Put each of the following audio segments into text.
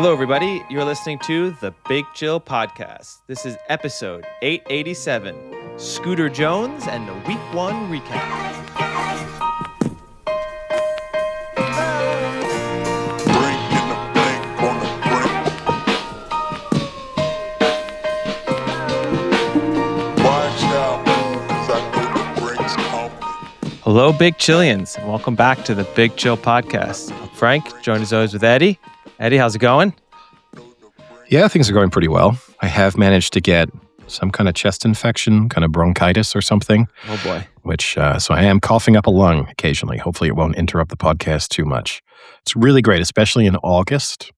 Hello, everybody. You're listening to the Big Chill Podcast. This is episode 887, Scooter Jones and the Week 1 recap. Hello, Big Chillians, and welcome back to the Big Chill Podcast. I'm Frank, joined as always with Eddie. Eddie, how's it going? Yeah, things are going pretty well. I have managed to get some kind of chest infection, kind of bronchitis or something. Oh, boy. So I am coughing up a lung occasionally. Hopefully it won't interrupt the podcast too much. It's really great, especially in August.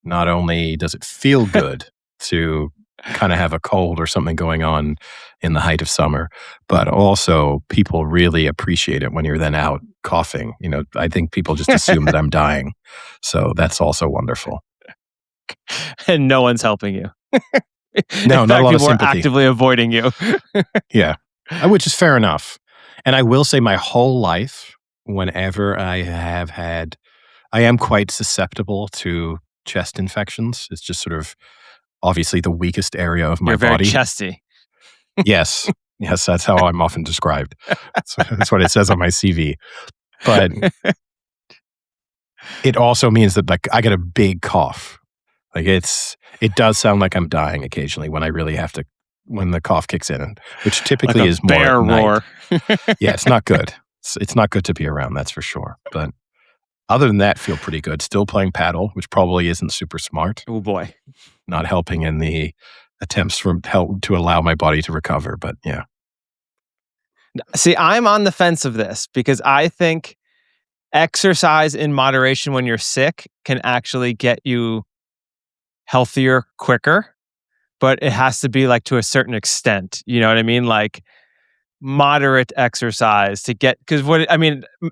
Not only does it feel good to kind of have a cold or something going on in the height of summer, but also people really appreciate it when you're then out coughing. You know, I think people just assume that I'm dying. So that's also wonderful. And no one's helping you. No, not a lot of people sympathy. are actively avoiding you. Yeah, which is fair enough. And I will say my whole life, whenever I am quite susceptible to chest infections. It's just sort of obviously the weakest area of my You're very body. chesty. Yes, that's how I'm often described. That's what it says on my CV. But it also means that like I get a big cough. Like it does sound like I'm dying occasionally when I really have to, when the cough kicks in, which typically like a is more bear at night. roar. Yeah, it's not good. It's not good to be around, that's for sure. But other than that, feel pretty good. Still playing paddle, which probably isn't super smart. Oh, boy. Not helping in the attempts to allow my body to recover. But yeah. See, I'm on the fence of this because I think exercise in moderation when you're sick can actually get you healthier quicker, but it has to be like to a certain extent. You know what I mean? Like moderate exercise to get, because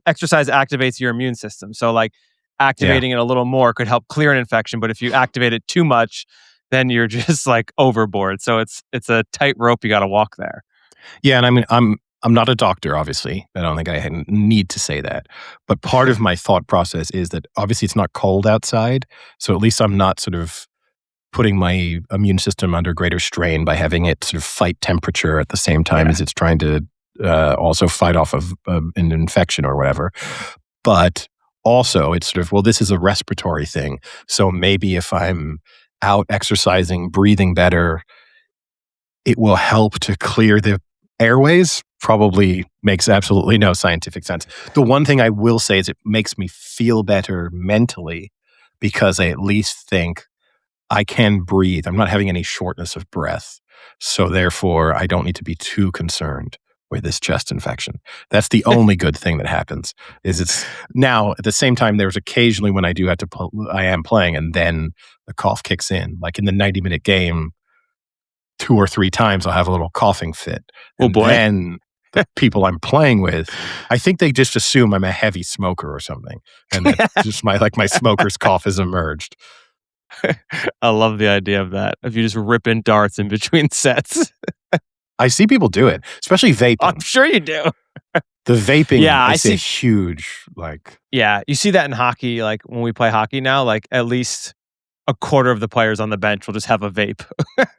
exercise activates your immune system. So like activating it a little more could help clear an infection, but if you activate it too much, then you're just like overboard. So it's a tight rope you got to walk there. Yeah, and I mean, I'm not a doctor, obviously. I don't think I need to say that. But part of my thought process is that obviously it's not cold outside, so at least I'm not sort of putting my immune system under greater strain by having it sort of fight temperature at the same time as it's trying to also fight off of an infection or whatever. But also it's sort of, well, this is a respiratory thing. So maybe if I'm out exercising, breathing better, it will help to clear the airways. Probably makes absolutely no scientific sense. The one thing I will say is it makes me feel better mentally because I at least think I can breathe. I'm not having any shortness of breath. So therefore, I don't need to be too concerned with this chest infection. That's the only good thing that happens. It's now at the same time, there's occasionally when I do have to, I am playing and then the cough kicks in. Like in the 90-minute game, 2 or 3 times I'll have a little coughing fit. Oh boy. Then the people I'm playing with, I think they just assume I'm a heavy smoker or something. And that just my smoker's cough has emerged. I love the idea of that. If you just rip in darts in between sets. I see people do it, especially vaping. I'm sure you do. The vaping I is a see huge, like... Yeah, you see that in hockey, like when we play hockey now, like at least a quarter of the players on the bench will just have a vape.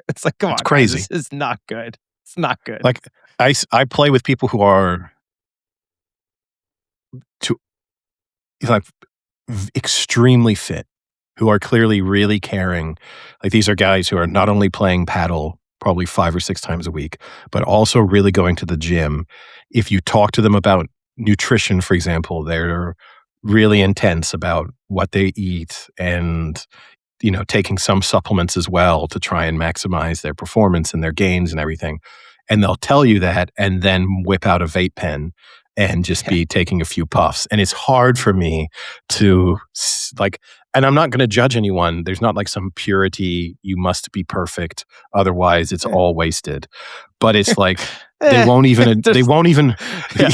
It's like, come on, crazy. Guys, this is not good. It's not good. Like, I play with people who are extremely fit, who are clearly really caring. Like these are guys who are not only playing paddle probably 5 or 6 times a week, but also really going to the gym. If you talk to them about nutrition, for example, they're really intense about what they eat and, you know, taking some supplements as well to try and maximize their performance and their gains and everything. And they'll tell you that and then whip out a vape pen and just be taking a few puffs. And it's hard for me to like, and I'm not going to judge anyone. There's not like some purity, you must be perfect, otherwise it's all wasted. But it's like, they won't even but they won't even address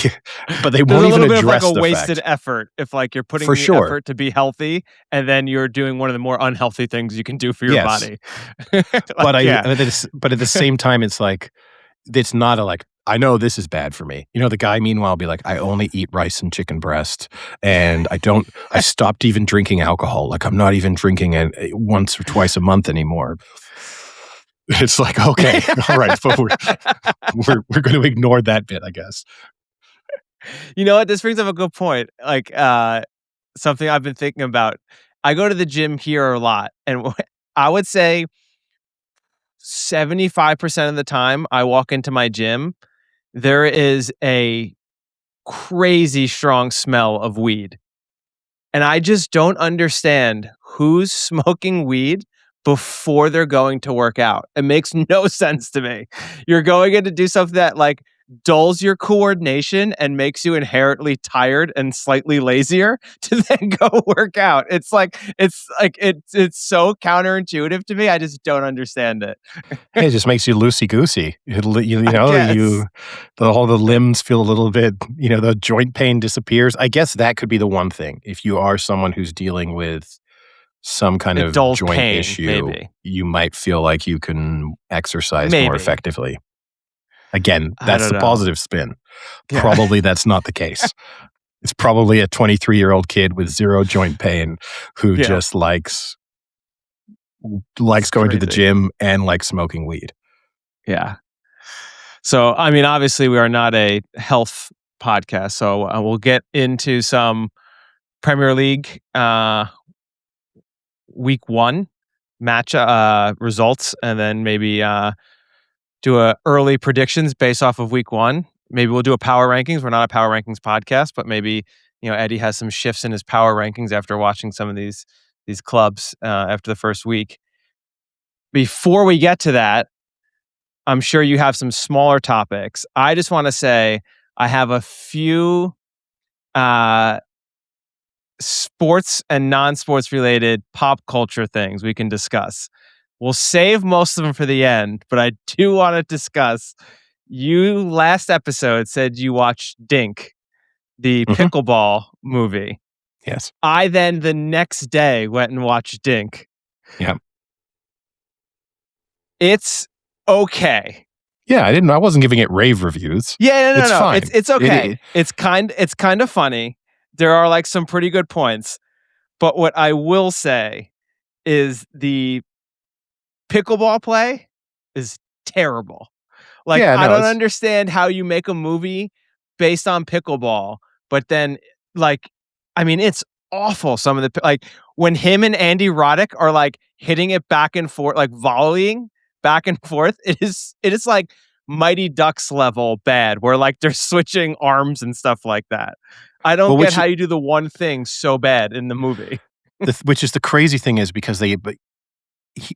a little bit of like a the wasted fact. effort if like you're putting For the sure. effort to be healthy and then you're doing one of the more unhealthy things you can do for your body. But at the same time, it's like, it's not a like I know this is bad for me. The guy meanwhile be like, I only eat rice and chicken breast, and I stopped even drinking alcohol. Like, I'm not even drinking it once or twice a month anymore. It's like, okay, all right, but we're going to ignore that bit, I guess. You know what? This brings up a good point. Like, something I've been thinking about. I go to the gym here a lot, and I would say 75% of the time I walk into my gym, there is a crazy strong smell of weed. And I just don't understand who's smoking weed before they're going to work out. It makes no sense to me. You're going in to do something that like dulls your coordination and makes you inherently tired and slightly lazier to then go work out. It's so counterintuitive to me. I just don't understand it. Hey, it just makes you loosey goosey. I guess. All the limbs feel a little bit. The joint pain disappears. I guess that could be the one thing. If you are someone who's dealing with some kind It of dulls joint pain, issue, maybe. you might feel like you can exercise more Maybe. effectively. Again, I that's don't the know. positive spin. Yeah. Probably that's not the case. It's probably a 23-year-old kid with zero joint pain who Yeah. just likes It's going to the crazy. gym and likes smoking weed. Yeah. So, I mean, obviously, we are not a health podcast. So, we'll get into some Premier League week one match results, and then maybe do a early predictions based off of week one. Maybe we'll do a power rankings. We're not a power rankings podcast, but maybe Eddie has some shifts in his power rankings after watching some of these clubs after the first week. Before we get to that, I'm sure you have some smaller topics. I just want to say I have a few uh, sports and non-sports related pop culture things we can discuss. We'll save most of them for the end, but I do want to discuss. You last episode said you watched Dink, the Mhm. pickleball movie. Yes. I then the next day went and watched Dink. Yeah. It's okay. Yeah, I wasn't giving it rave reviews. Yeah, no, It's no, no. fine. It's okay. It It's kind of funny. There are like some pretty good points, but what I will say is the pickleball play is terrible. Like, yeah, I no, don't it's understand how you make a movie based on pickleball, but then, like, I mean, it's awful. Some of the like when him and Andy Roddick are like hitting it back and forth, like volleying back and forth. It is like Mighty Ducks level bad, where like they're switching arms and stuff like that. I don't well, get how you do the one thing so bad in the movie. which is the crazy thing is because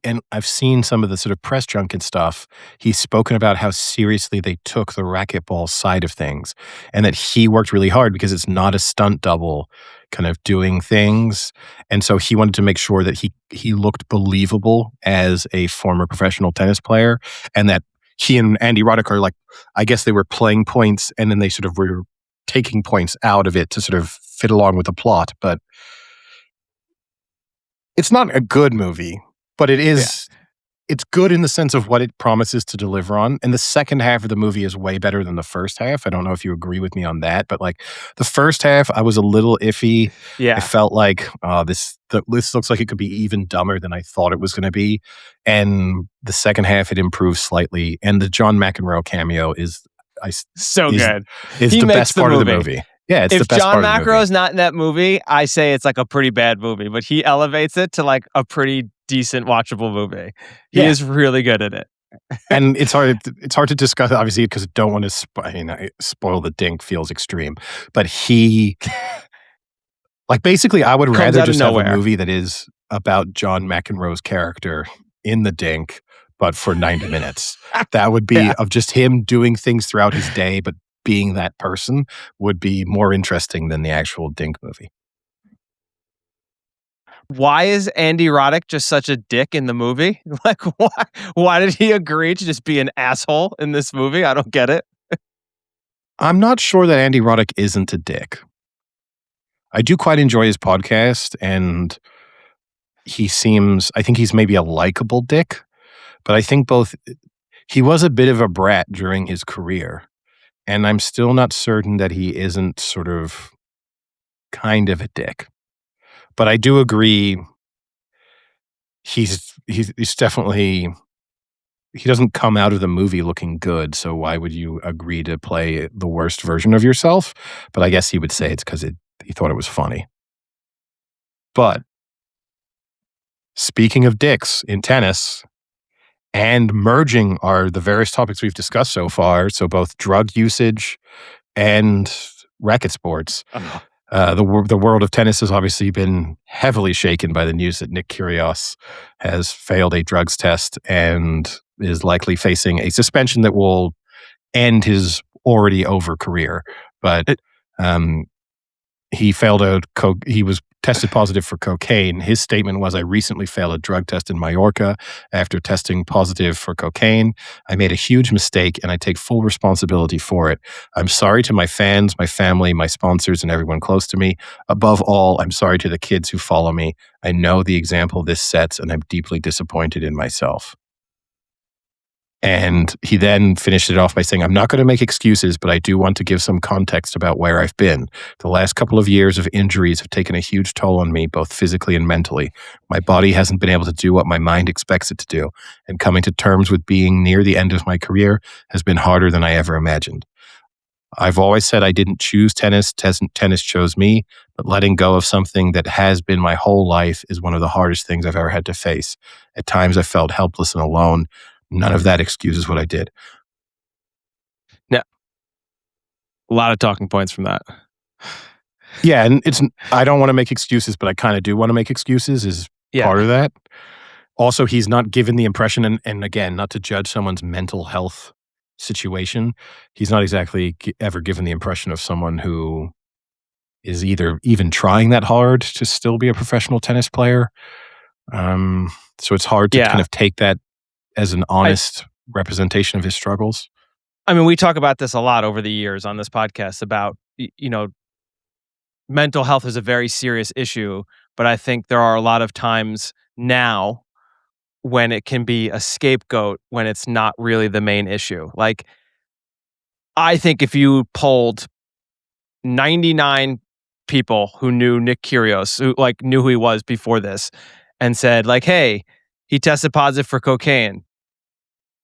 and I've seen some of the sort of press junket stuff. He's spoken about how seriously they took the racquetball side of things and that he worked really hard because it's not a stunt double kind of doing things. And so he wanted to make sure that he looked believable as a former professional tennis player and that he and Andy Roddick are like, I guess they were playing points and then they sort of were taking points out of it to sort of fit along with the plot. But it's not a good movie, but Yeah. it's good in the sense of what it promises to deliver on. And the second half of the movie is way better than the first half. I don't know if you agree with me on that, but like the first half, I was a little iffy. I Yeah. felt like this looks like it could be even dumber than I thought it was going to be. And the second half, it improves slightly. And the John McEnroe cameo I, So is good. is He the makes best the part of the movie. movie. Yeah, it's the If best John part of the movie. McEnroe's not in that movie, I say it's like a pretty bad movie, but he elevates it to like a pretty decent watchable movie. He Yeah. is really good at it. And it's hard to discuss, obviously, because I don't want to spoil the Dink feels extreme. But basically, I would Comes rather out of just have a nowhere. movie that is about John McEnroe's character in the Dink, but for 90 minutes. That would be Yeah. of just him doing things throughout his day, but being that person would be more interesting than the actual Dink movie. Why is Andy Roddick just such a dick in the movie? Like, why did he agree to just be an asshole in this movie? I don't get it. I'm not sure that Andy Roddick isn't a dick. I do quite enjoy his podcast, and I think he's maybe a likable dick, but I think he was a bit of a brat during his career. And I'm still not certain that he isn't sort of kind of a dick. But I do agree he's definitely he doesn't come out of the movie looking good, so why would you agree to play the worst version of yourself? But I guess he would say it's 'cause he thought it was funny. But speaking of dicks in tennis and merging are the various topics we've discussed so far, so both drug usage and racket sports. Oh, The world of tennis has obviously been heavily shaken by the news that Nick Kyrgios has failed a drugs test and is likely facing a suspension that will end his already over career. But it um, he was tested positive for cocaine. His statement was, "I recently failed a drug test in Mallorca after testing positive for cocaine. I made a huge mistake and I take full responsibility for it. I'm sorry to my fans, my family, my sponsors, and everyone close to me. Above all, I'm sorry to the kids who follow me. I know the example this sets and I'm deeply disappointed in myself." And he then finished it off by saying, "I'm not going to make excuses, but I do want to give some context about where I've been. The last couple of years of injuries have taken a huge toll on me, both physically and mentally. My body hasn't been able to do what my mind expects it to do, and coming to terms with being near the end of my career has been harder than I ever imagined. I've always said I didn't choose tennis. Tennis chose me, but letting go of something that has been my whole life is one of the hardest things I've ever had to face. At times I felt helpless and alone. None of that excuses what I did." yeah, a lot of talking points from that. Yeah, and I don't wanna make excuses, but I kinda do wanna make excuses is Yeah, part of that. Also, he's not given the impression and again, not to judge someone's mental health situation, he's not exactly ever given the impression of someone who is either even trying that hard to still be a professional tennis player. So it's hard to kind yeah. of take that as an I honest representation of his struggles. I mean, we talk about this a lot over the years on this podcast about mental health is a very serious issue, but I think there are a lot of times now when it can be a scapegoat when it's not really the main issue. Like, I think if you polled 99 people who knew Nick Kyrgios, who like knew who he was before this, and said like, "Hey, he tested positive for cocaine.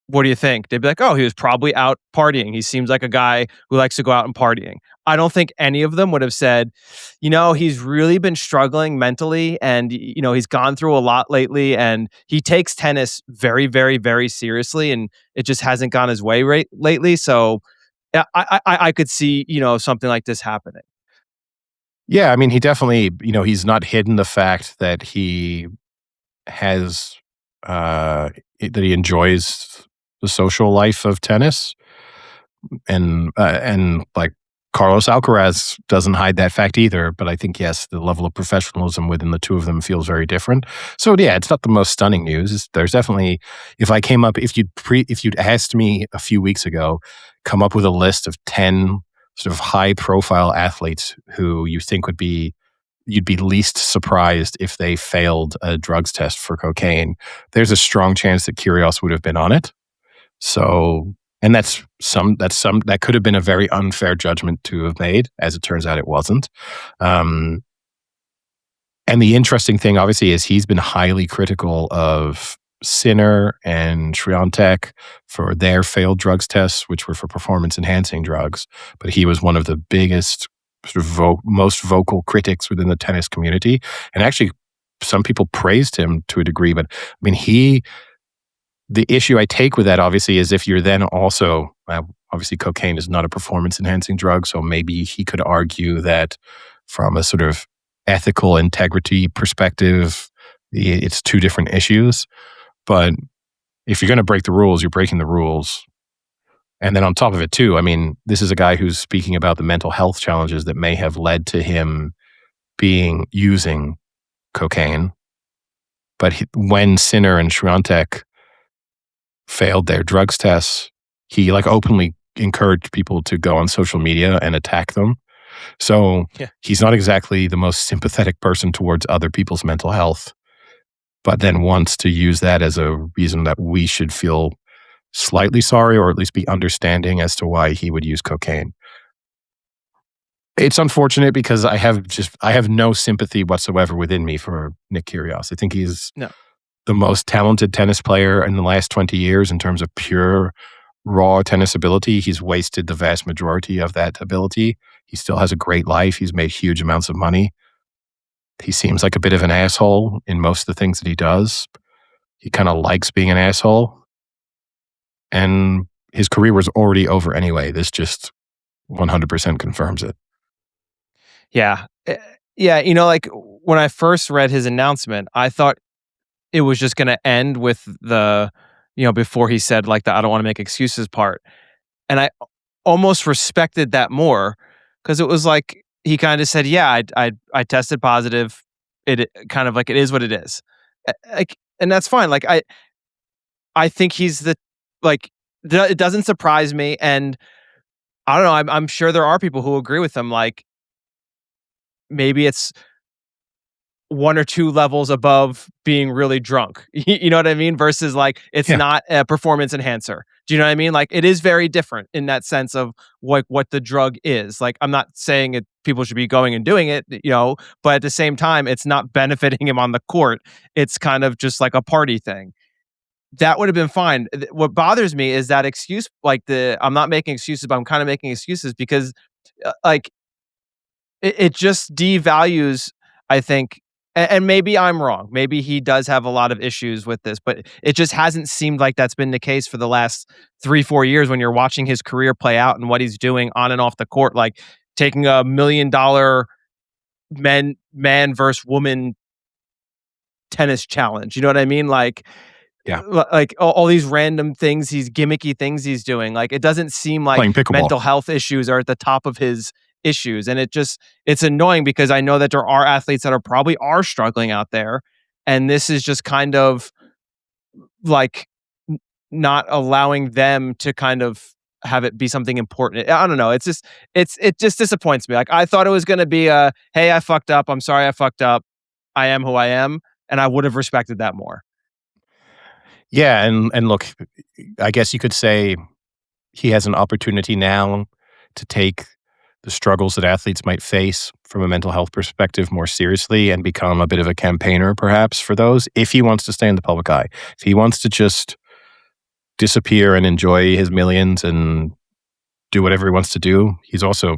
What do you think?" They'd be like, "Oh, he was probably out partying. He seems like a guy who likes to go out and partying." I don't think any of them would have said, he's really been struggling mentally and, he's gone through a lot lately and he takes tennis very, very, very seriously and it just hasn't gone his way lately. So yeah, I could see, something like this happening. Yeah, I mean, he definitely, he's not hidden the fact that he has, that he enjoys the social life of tennis. And like Carlos Alcaraz doesn't hide that fact either. But I think, yes, the level of professionalism within the two of them feels very different. So yeah, it's not the most stunning news. There's definitely, if you'd asked me a few weeks ago, come up with a list of 10 sort of high profile athletes who you think you'd be least surprised if they failed a drugs test for cocaine, there's a strong chance that Kyrgios would have been on it. So, and that could have been a very unfair judgment to have made. As it turns out, it wasn't. Um, and the interesting thing, obviously, is he's been highly critical of Sinner and Swiatek for their failed drugs tests, which were for performance enhancing drugs. But he was one of the biggest, sort of most vocal critics within the tennis community. And actually, some people praised him to a degree. But I mean, the issue I take with that, obviously, is if you're then also, obviously, cocaine is not a performance enhancing drug. So maybe he could argue that from a sort of ethical integrity perspective, it's two different issues. But if you're going to break the rules, you're breaking the rules. And then on top of it, too, I mean, this is a guy who's speaking about the mental health challenges that may have led to him using cocaine. But when Sinner and Swiatek failed their drugs tests, he like openly encouraged people to go on social media and attack them. So Yeah. he's not exactly the most sympathetic person towards other people's mental health, but then wants to use that as a reason that we should feel slightly sorry or at least be understanding as to why he would use cocaine. It's unfortunate because I have no sympathy whatsoever within me for Nick Kyrgios. I think he's No. the most talented tennis player in the last 20 years in terms of pure raw tennis ability. He's wasted the vast majority of that ability. He still has a great life. He's made huge amounts of money. He seems like a bit of an asshole in most of the things that he does. He kind of likes being an asshole. And his career was already over anyway. This just 100% confirms it. Yeah. Yeah, like when I first read his announcement, I thought it was just gonna end with before he said like the "I don't wanna make excuses" part, and I almost respected that more because it was like he kinda said, "Yeah, I tested positive. It kind of like it is what it is." Like, and that's fine. Like, I think he's like, it doesn't surprise me, and I don't know, I'm sure there are people who agree with him, like, maybe it's 1 or 2 levels above being really drunk. You know what I mean? Versus, like, it's Yeah. not a performance enhancer. Do you know what I mean? Like, it is very different in that sense of what the drug is. Like, I'm not saying people should be going and doing it, but at the same time, it's not benefiting him on the court. It's kind of just like a party thing. That would have been fine. What bothers me is that excuse, like, I'm not making excuses, but I'm kinda making excuses because, like, it just devalues, I think, and maybe I'm wrong. Maybe he does have a lot of issues with this, but it just hasn't seemed like that's been the case for the last 3, 4 years when you're watching his career play out and what he's doing on and off the court, like taking a $1,000,000 man versus woman tennis challenge. You know what I mean? Like, Yeah. like all these random things, these gimmicky things he's doing. Like, it doesn't seem like Playing pickleball. mental health issues are at the top of his issues, and it's annoying because I know that there are athletes that are struggling out there, and this is just kind of like not allowing them to kind of have it be something important. I don't know. It's just it just disappoints me. Like, I thought it was going to be a, hey, I fucked up. I'm sorry I fucked up. I am who I am, and I would have respected that more. Yeah, and look, I guess you could say he has an opportunity now to take the struggles that athletes might face from a mental health perspective more seriously and become a bit of a campaigner perhaps for those if he wants to stay in the public eye. If he wants to just disappear and enjoy his millions and do whatever he wants to do, he's also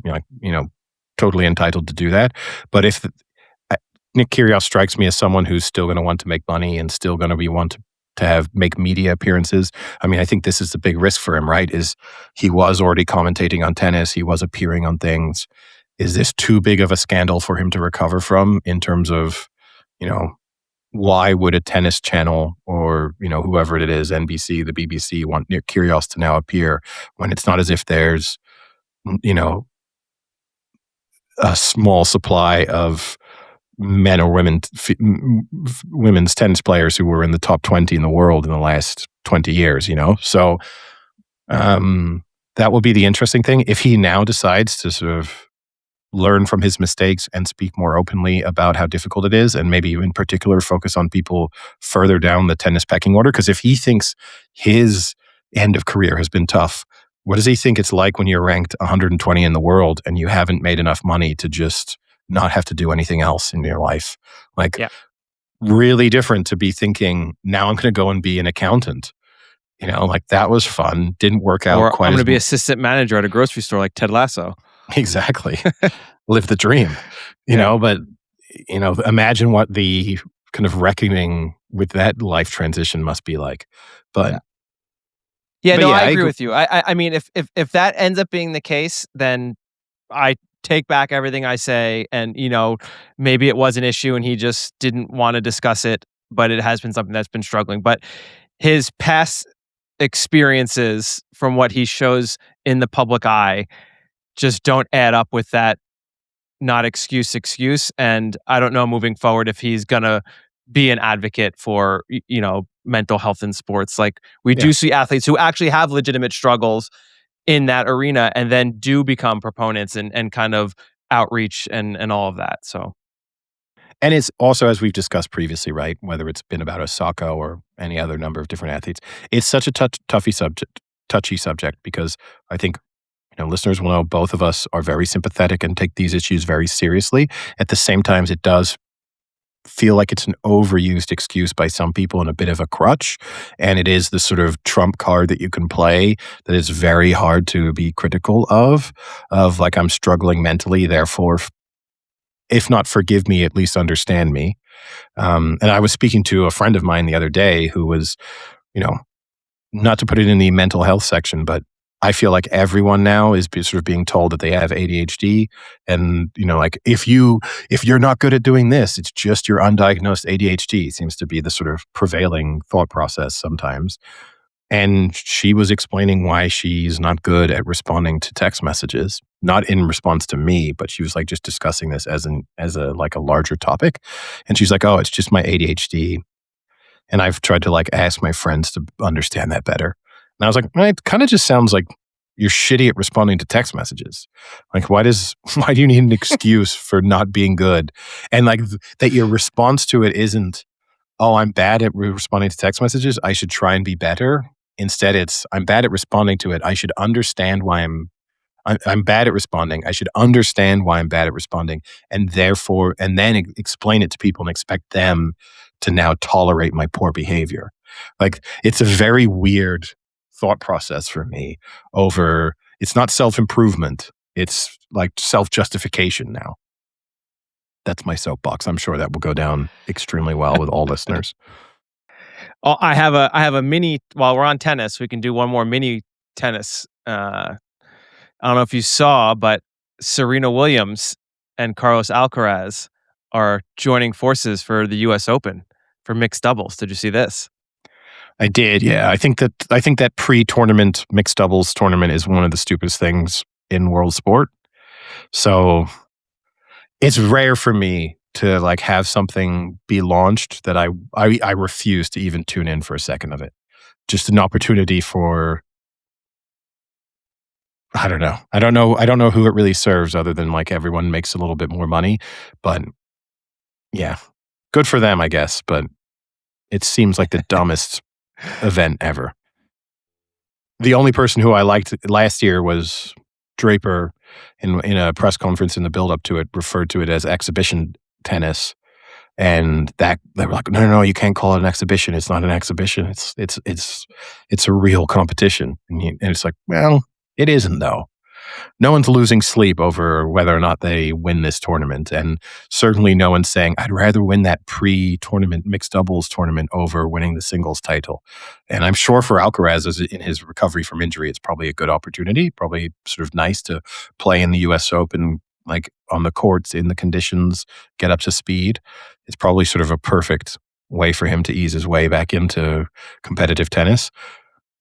totally entitled to do that. But if I- Nick Kyrgios strikes me as someone who's still going to want to make money and still going to be want to have make media appearances. I mean, I think this is the big risk for him, right? Is he was already commentating on tennis, he was appearing on things. Is this too big of a scandal for him to recover from in terms of, you know, why would a tennis channel or, whoever it is, NBC, the BBC, want Nick Kyrgios to now appear when it's not as if there's, you know, a small supply of men or women's tennis players who were in the top 20 in the world in the last 20 years. So that will be the interesting thing. If he now decides to sort of learn from his mistakes and speak more openly about how difficult it is, and maybe in particular focus on people further down the tennis pecking order, because if he thinks his end of career has been tough, what does he think it's like when you're ranked 120 in the world and you haven't made enough money to just not have to do anything else in your life? Like, Yeah. really different to be thinking, now I'm going to go and be an accountant. Like, that was fun. Didn't work out Or quite I'm as gonna be assistant manager at a grocery store like Ted Lasso. exactly. Live the dream, Yeah. but imagine what the kind of reckoning with that life transition must be like. But Yeah. Yeah, but no, yeah, I I agree agree. with you. I mean, if that ends up being the case, then I take back everything I say, and maybe it was an issue and he just didn't want to discuss it, but it has been something that's been struggling. But his past experiences from what he shows in the public eye just don't add up with that not excuse. And I don't know moving forward if he's gonna be an advocate for mental health in sports. Like, we Yeah. do see athletes who actually have legitimate struggles in that arena and then do become proponents and kind of outreach and all of that. So And it's also, as we've discussed previously, right? Whether it's been about Osaka or any other number of different athletes, it's such a touchy subject because I think listeners will know both of us are very sympathetic and take these issues very seriously. At the same time, it does feel like it's an overused excuse by some people and a bit of a crutch. And it is the sort of trump card that you can play that is very hard to be critical of like, I'm struggling mentally, therefore, if not forgive me, at least understand me. And I was speaking to a friend of mine the other day who was, not to put it in the mental health section, but I feel like everyone now is sort of being told that they have ADHD, and like if you're not good at doing this, it's just your undiagnosed ADHD seems to be the sort of prevailing thought process sometimes. And she was explaining why she's not good at responding to text messages, not in response to me, but she was like just discussing this as a larger topic. And she's like, "Oh, it's just my ADHD." And I've tried to like ask my friends to understand that better. And I was like, it kind of just sounds like you're shitty at responding to text messages. Like, why do you need an excuse for not being good? And like that your response to it isn't, "Oh, I'm bad at responding to text messages, I should try and be better." Instead, it's, "I'm bad at responding to it. I should understand why I'm bad at responding. I should understand why I'm bad at responding, and therefore, and then explain it to people and expect them to now tolerate my poor behavior." Like, it's a very weird thought process for me over, it's not self-improvement. It's like self-justification now. That's my soapbox. I'm sure that will go down extremely well with all listeners. Oh, I have a mini. While we're on tennis, we can do one more mini tennis. I don't know if you saw, but Serena Williams and Carlos Alcaraz are joining forces for the U.S. Open for mixed doubles. Did you see this? I did, yeah. I think that pre-tournament mixed doubles tournament is one of the stupidest things in world sport. So it's rare for me to like have something be launched that I refuse to even tune in for a second of it. Just an opportunity for, I don't know. I don't know who it really serves other than like everyone makes a little bit more money. But yeah, good for them, I guess. But it seems like the dumbest event ever. The only person who I liked last year was Draper in a press conference in the build up to it, referred to it as exhibition tennis. And that they were like, no, you can't call it an exhibition. It's not an exhibition. It's a real competition. And it's like, well, it isn't though. No one's losing sleep over whether or not they win this tournament. And certainly no one's saying, I'd rather win that pre-tournament mixed doubles tournament over winning the singles title. And I'm sure for Alcaraz, in his recovery from injury, it's probably a good opportunity, probably sort of nice to play in the US Open, like on the courts, in the conditions, get up to speed. It's probably sort of a perfect way for him to ease his way back into competitive tennis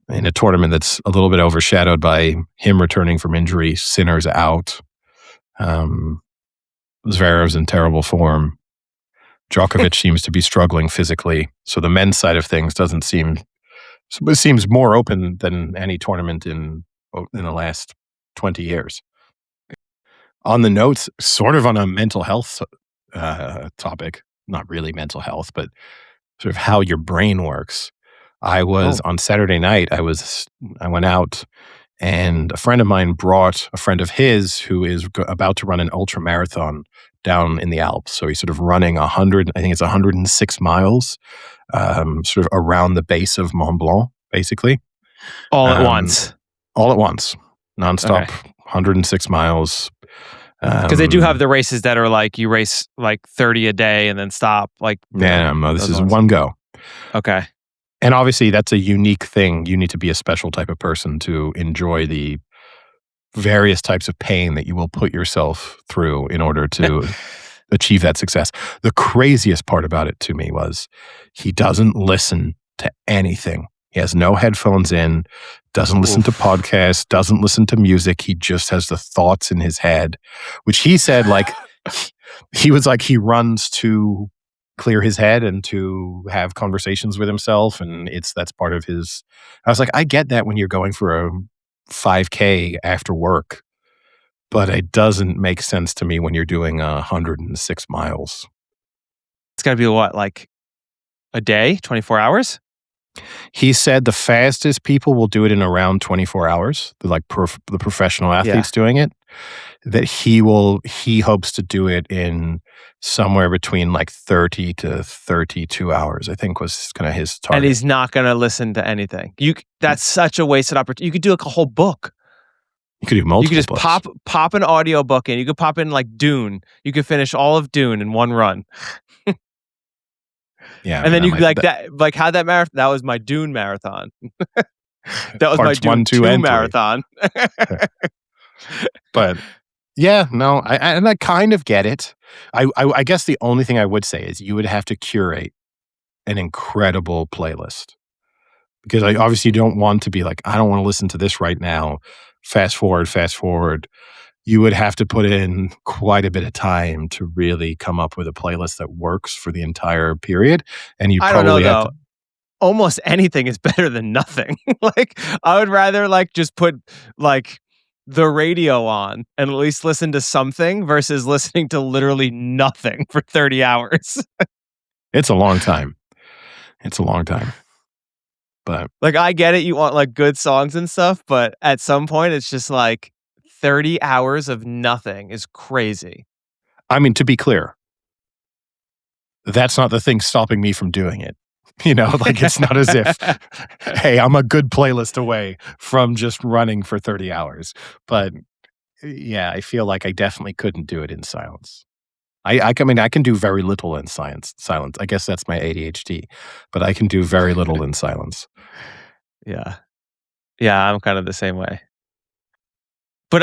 in a tournament that's a little bit overshadowed by him returning from injury, Sinner's out. Zverev's in terrible form. Djokovic seems to be struggling physically. So the men's side of things seems more open than any tournament in the last 20 years. On the notes, sort of on a mental health topic, not really mental health, but sort of how your brain works. I was on Saturday night, I went out, and a friend of mine brought a friend of his who is about to run an ultra marathon down in the Alps. So he's sort of running 106 miles, sort of around the base of Mont Blanc, basically. All at once. All at once. Nonstop, Okay. 106 miles. Because they do have the races that are like you race like 30 a day and then stop. Like, no, this is one go. Okay. And obviously, that's a unique thing. You need to be a special type of person to enjoy the various types of pain that you will put yourself through in order to achieve that success. The craziest part about it to me was he doesn't listen to anything. He has no headphones in, doesn't listen to podcasts, doesn't listen to music. He just has the thoughts in his head, which he said, like, he was like, he runs to clear his head and to have conversations with himself. And that's part of his, I was like, I get that when you're going for a 5K after work, but it doesn't make sense to me when you're doing 106 miles. It's got to be what, like a day, 24 hours? He said the fastest people will do it in around 24 hours, like the professional Yeah. athletes doing it, that he hopes to do it in somewhere between like 30 to 32 hours, I think was kind of his And target. he's not going to listen to anything. That's such a wasted opportunity. You could do like a whole book. You could do You could multiple just books. pop an audio book in. You could pop in like Dune. You could finish all of Dune in one run. Yeah, I And mean, then that you could might like that, like how that marathon, that was my Dune marathon. That was my parts Dune 1, 2, 2 and 3. marathon. But yeah, no, and I kind of get it. I guess the only thing I would say is you would have to curate an incredible playlist, because I obviously don't want to be like, I don't want to listen to this right now. Fast forward, fast forward. You would have to put in quite a bit of time to really come up with a playlist that works for the entire period. And you'd I don't know probably have though. to, Almost anything is better than nothing. Like I would rather like just put like the radio on and at least listen to something versus listening to literally nothing for 30 hours. it's a long time. It's a long time. But Like I get it, you want like good songs and stuff, but at some point it's just like 30 hours of nothing is crazy. I mean, to be clear, that's not the thing stopping me from doing it. You know, like it's not as if, hey, I'm a good playlist away from just running for 30 hours. But yeah, I feel like I definitely couldn't do it in silence. I mean, I can do very little in silence. I guess that's my ADHD, but I can do very little in silence. Yeah. Yeah, I'm kind of the same way. But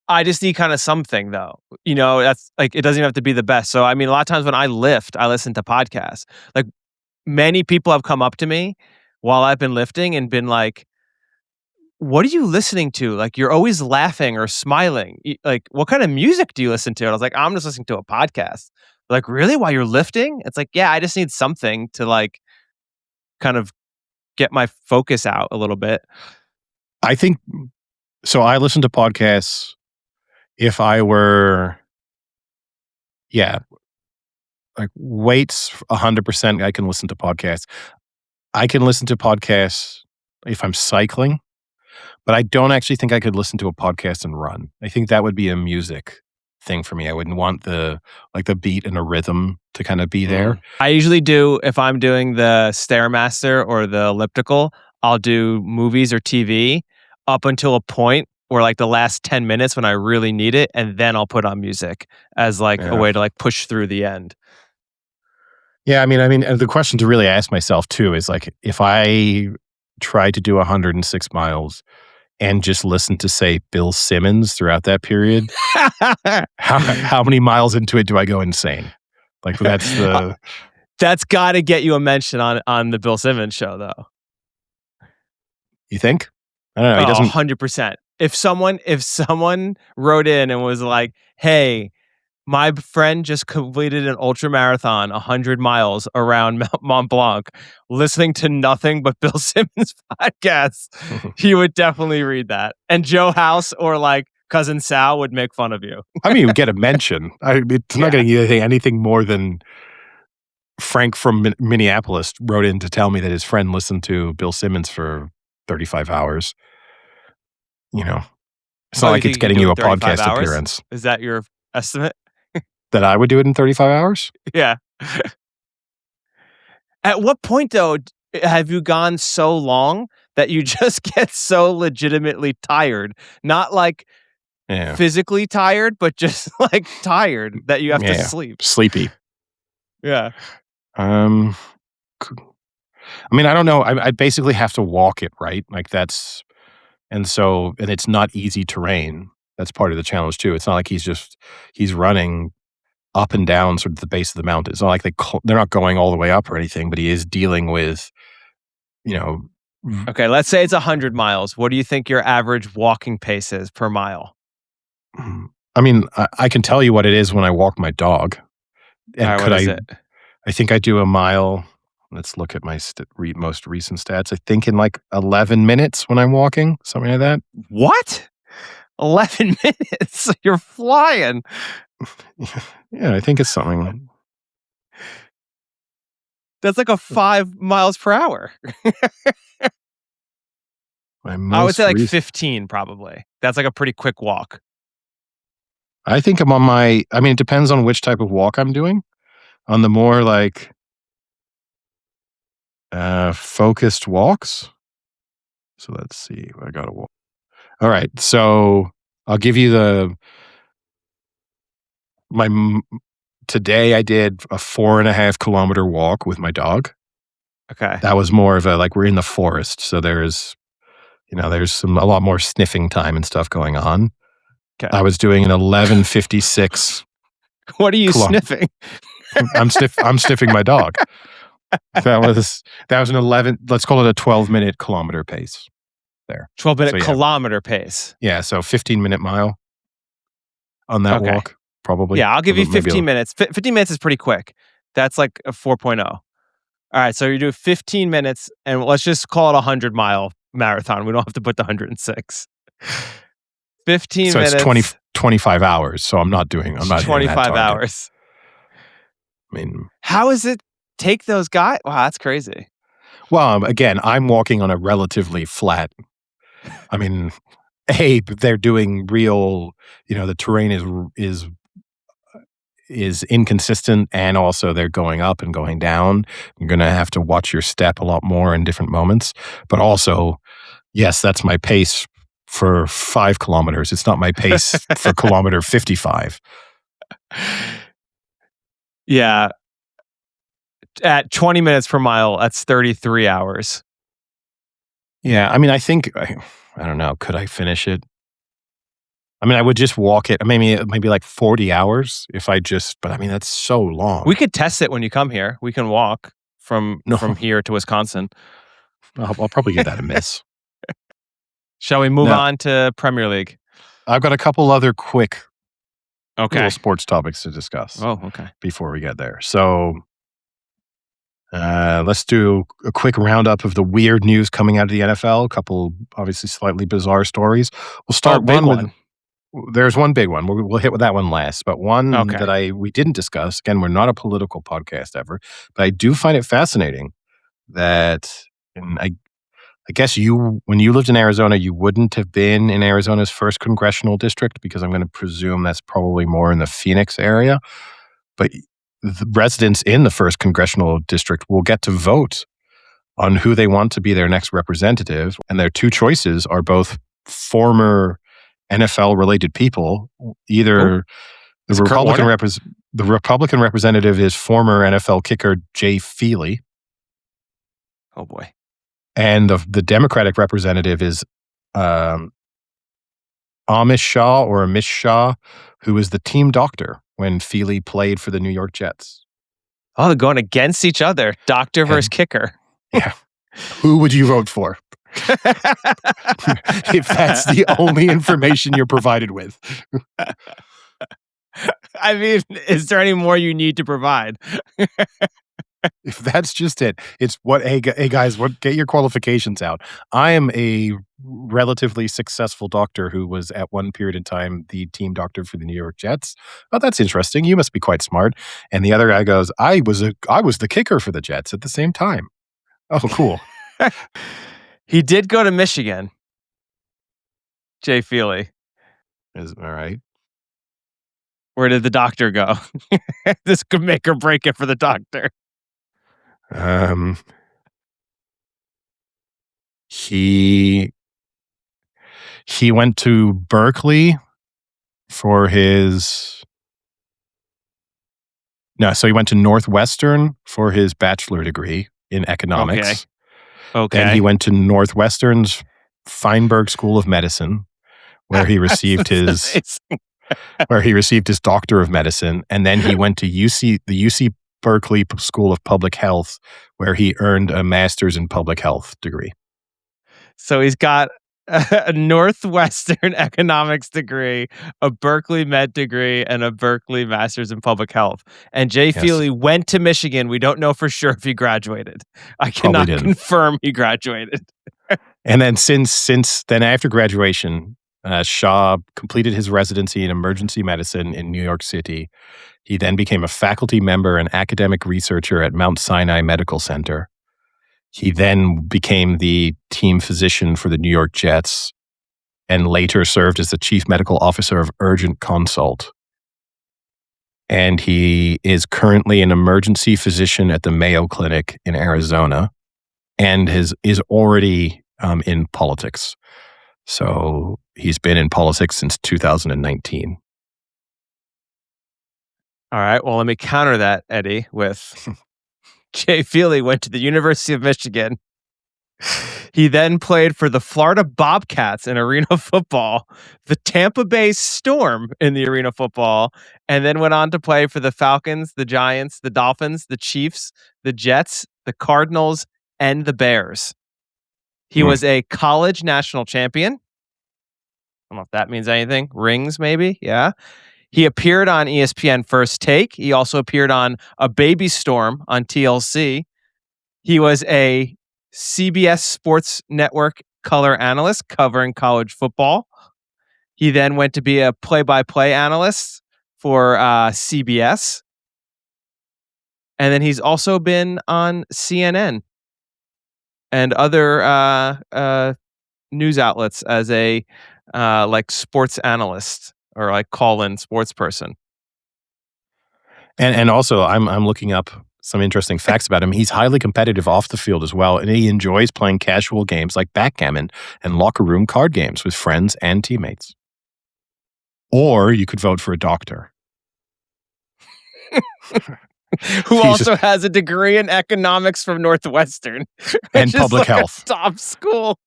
I just need kind of something though. You know, that's like it doesn't even have to be the best. So I mean, a lot of times when I lift, I listen to podcasts. Like many people have come up to me while I've been lifting and been like, "What are you listening to? Like you're always laughing or smiling. Like what kind of music do you listen to?" And I was like, "I'm just listening to a podcast." Like, "Really? While you're lifting?" It's like, "Yeah, I just need something to like kind of get my focus out a little bit." I think so. I listen to podcasts if I were, yeah, like weights 100%. I can listen to podcasts. I can listen to podcasts if I'm cycling, but I don't actually think I could listen to a podcast and run. I think that would be a music thing for me. I wouldn't want the beat and a rhythm to kind of be there. I usually do if I'm doing the Stairmaster or the elliptical, I'll do movies or TV up until a point where like the last 10 minutes when I really need it, and then I'll put on music as like a Yeah. way to like push through the end. Yeah, I mean, and the question to really ask myself too is like, if I tried to do 106 miles and just listen to, say, Bill Simmons throughout that period, how many miles into it do I go insane? Like that's the That's got to get you a mention on the Bill Simmons show though. you think? I don't know. He Oh, doesn't. 100%. If someone wrote in and was like, "Hey, my friend just completed an ultra marathon, 100 miles around Mont Blanc, listening to nothing but Bill Simmons podcasts," he would definitely read that. And Joe House or like cousin Sal would make fun of you. I mean, you get a mention. It's not Yeah. going to get anything more than Frank from Minneapolis wrote in to tell me that his friend listened to Bill Simmons for 35 hours. You know, it's not Oh, you like think it's you could getting do it you in a 35 podcast hours? appearance. Is that your estimate? That I would do it in 35 hours? Yeah. At what point though have you gone so long that you just get so legitimately tired? Not like Yeah. physically tired, but just like tired that you have to Yeah. sleep. Sleepy. Yeah. Um, c- I mean, I don't know. I basically have to walk it, right? Like that's, and it's not easy terrain. That's part of the challenge too. It's not like he's running up and down sort of the base of the mountain. It's not like they're not going all the way up or anything, but he is dealing with, you know, Okay, let's say it's 100 miles. What do you think your average walking pace is per mile? I mean, I can tell you what it is when I walk my dog. All And right, what is it? I think I do a mile. Let's look at my most recent stats. I think in like 11 minutes when I'm walking, something like that. What? 11 minutes? You're flying. Yeah, I think it's something. That's like a 5 miles per hour. I would say like 15 probably. That's like a pretty quick walk. I think I'm on my, I mean, it depends on which type of walk I'm doing. On the more like focused walks. So let's see. I got to walk. All right. So I'll give you today I did a 4.5 kilometer walk with my dog. Okay. That was more of a, like, we're in the forest. So there's a lot more sniffing time and stuff going on. Okay. I was doing an 11:56. What are you sniffing? I'm sniffing my dog. That was an 11. Let's call it a 12-minute kilometer pace. There. 12-minute kilometer pace. Yeah. So 15-minute mile on that walk, probably. Yeah, I'll give you 15 minutes. 15 minutes is pretty quick. That's like a 4.0. All right, so you do 15 minutes, and let's just call it a 100-mile marathon. We don't have to put the 106. 15 so minutes. So it's 25 hours. So I'm not 25 hours. I mean, how is it take those guys? Wow, that's crazy. Well, again, I'm walking on a relatively flat. I mean, they're doing real. The terrain is inconsistent, and also they're going up and going down. You're going to have to watch your step a lot more in different moments. But also, yes, that's my pace for 5 kilometers. It's not my pace for kilometer 55. Yeah. At 20 minutes per mile, that's 33 hours. Yeah, I mean, I think, I don't know, could I finish it? I mean, I would just walk it, maybe like 40 hours but I mean, that's so long. We could test it when you come here. We can walk from here to Wisconsin. I'll probably give that a miss. Shall we move on to Premier League? I've got a couple other quick little sports topics to discuss. Oh, okay. Before we get there. So let's do a quick roundup of the weird news coming out of the NFL. A couple obviously slightly bizarre stories. We'll start there's one big one. We'll hit with that one last, but one that we didn't discuss. Again, we're not a political podcast ever, but I do find it fascinating that, and I guess when you lived in Arizona, you wouldn't have been in Arizona's first congressional district, because I'm going to presume that's probably more in the Phoenix area. But the residents in the first congressional district will get to vote on who they want to be their next representative, and their two choices are both former NFL-related people. Either the Republican representative is former NFL kicker Jay Feely. Oh boy! And the Democratic representative is Amish Shah, who was the team doctor when Feely played for the New York Jets. Oh, they're going against each other. Doctor versus kicker. Yeah. Who would you vote for? If that's the only information you're provided with. I mean, is there any more you need to provide? If that's just it, it's hey guys, get your qualifications out. I am a relatively successful doctor who was at one period in time the team doctor for the New York Jets. Oh, that's interesting. You must be quite smart. And the other guy goes, I was the kicker for the Jets at the same time. Oh, cool. He did go to Michigan. Jay Feely. All right. Where did the doctor go? This could make or break it for the doctor. He went to Berkeley for his so he went to Northwestern for his bachelor degree in economics. Okay. Then he went to Northwestern's Feinberg School of Medicine, where he received his Doctor of Medicine, and then he went to the UC Berkeley School of Public Health, where he earned a master's in public health degree. So he's got a Northwestern economics degree, a Berkeley med degree, and a Berkeley master's in public health. And Jay Feely went to Michigan. We don't know for sure if he graduated. I cannot confirm he graduated. And then since then, after graduation, Shaw completed his residency in emergency medicine in New York City. He then became a faculty member and academic researcher at Mount Sinai Medical Center. He then became the team physician for the New York Jets and later served as the chief medical officer of Urgent Consult. And he is currently an emergency physician at the Mayo Clinic in Arizona and is already in politics. So he's been in politics since 2019. All right. Well, let me counter that, Eddie, with Jay Feely went to the University of Michigan. He then played for the Florida Bobcats in arena football, the Tampa Bay Storm in the arena football, and then went on to play for the Falcons, the Giants, the Dolphins, the Chiefs, the Jets, the Cardinals, and the Bears. He was a college national champion. I don't know if that means anything. Rings, maybe? Yeah. He appeared on ESPN First Take. He also appeared on A Baby Storm on TLC. He was a CBS Sports Network color analyst covering college football. He then went to be a play-by-play analyst for CBS. And then he's also been on CNN and other news outlets as a like sports analyst or like call-in sports person. And also, I'm looking up some interesting facts about him. He's highly competitive off the field as well, and he enjoys playing casual games like backgammon and locker room card games with friends and teammates. Or you could vote for a doctor. Who also has a degree in economics from Northwestern. And public health. Top school.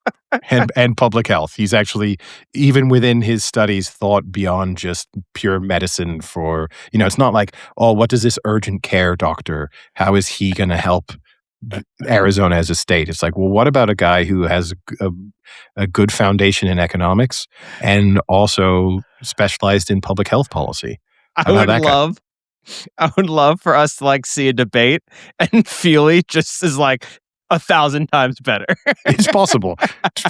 and public health. He's actually, even within his studies, thought beyond just pure medicine for, it's not like, oh, what does this urgent care doctor, how is he going to help Arizona as a state? It's like, well, what about a guy who has a good foundation in economics and also specialized in public health policy? I would love for us to like see a debate and Feely just is like 1,000 times better. It's possible.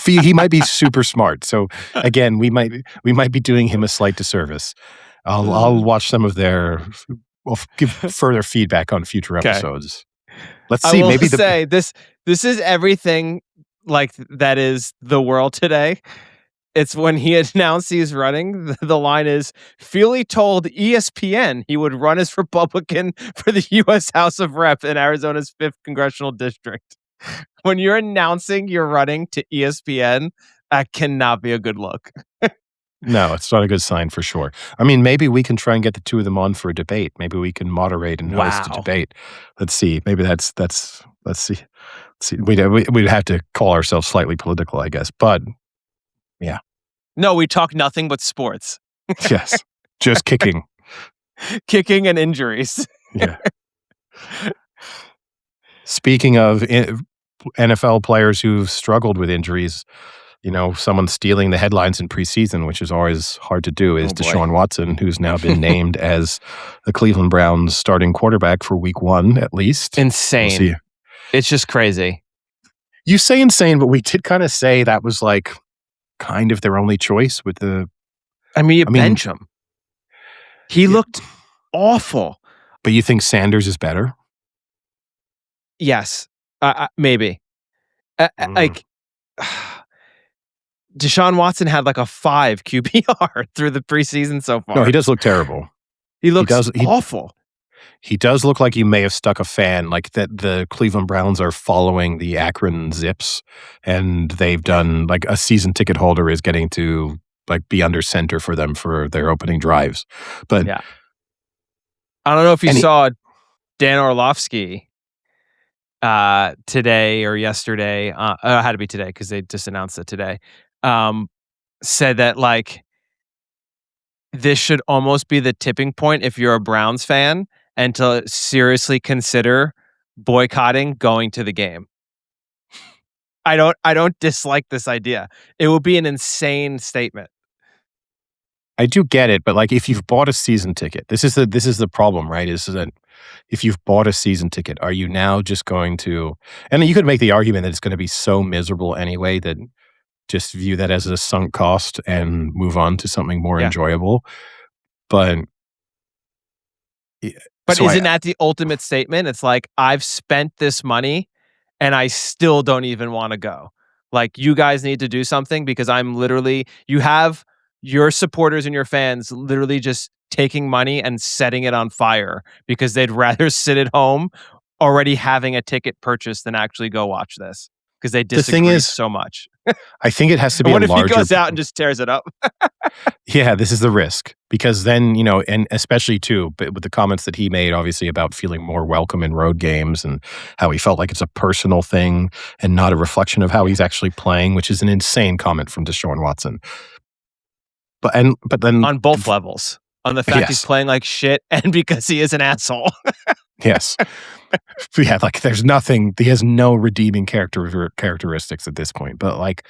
He might be super smart. So again, we might be doing him a slight disservice. I'll watch some of their. I'll give further feedback on future episodes. Let's see. I will say this is everything like that is the world today. It's when he announced he's running, the line is, Feely told ESPN he would run as Republican for the U.S. House of Reps in Arizona's 5th Congressional District. When you're announcing you're running to ESPN, that cannot be a good look. No, it's not a good sign for sure. I mean, maybe we can try and get the two of them on for a debate. Maybe we can moderate and host a debate. Let's see. Maybe let's see. We'd have to call ourselves slightly political, I guess. But yeah. No, we talk nothing but sports. Yes. Just kicking. Kicking and injuries. Yeah. Speaking of NFL players who've struggled with injuries, someone stealing the headlines in preseason, which is always hard to do, is Deshaun Watson, who's now been named as the Cleveland Browns starting quarterback for week 1, at least. Insane. We'll see. It's just crazy. You say insane, but we did kind of say that was like kind of their only choice with the... you bench him. He looked awful. But you think Sanders is better? Yes. Maybe. Like... Deshaun Watson had like a 5 QBR through the preseason so far. No, he does look terrible. He looks awful. He does look like you may have stuck a fan, like that the Cleveland Browns are following the Akron Zips, and they've done like a season ticket holder is getting to like be under center for them for their opening drives. But yeah. I don't know if you saw Dan Orlovsky today or yesterday. It had to be today because they just announced it today. Said that like this should almost be the tipping point if you're a Browns fan and to seriously consider boycotting going to the game. I don't dislike this idea. It would be an insane statement. I do get it, but like if you've bought a season ticket, this is the problem, right? Is that if you've bought a season ticket, are you now just going to? And you could make the argument that it's going to be so miserable anyway that just view that as a sunk cost and move on to something more enjoyable. But But isn't that the ultimate statement? It's like, I've spent this money and I still don't even want to go. Like, you guys need to do something because I'm literally, you have your supporters and your fans literally just taking money and setting it on fire because they'd rather sit at home already having a ticket purchased than actually go watch this because they disagree so much. I think it has to be What a if larger. he goes out and just tears it up? Yeah, this is the risk because then, and especially too, but with the comments that he made, obviously about feeling more welcome in road games and how he felt like it's a personal thing and not a reflection of how he's actually playing, which is an insane comment from Deshaun Watson. But then on both levels, on the fact he's playing like shit and because he is an asshole. Yes. Yeah, like there's nothing, he has no redeeming characteristics at this point. But like,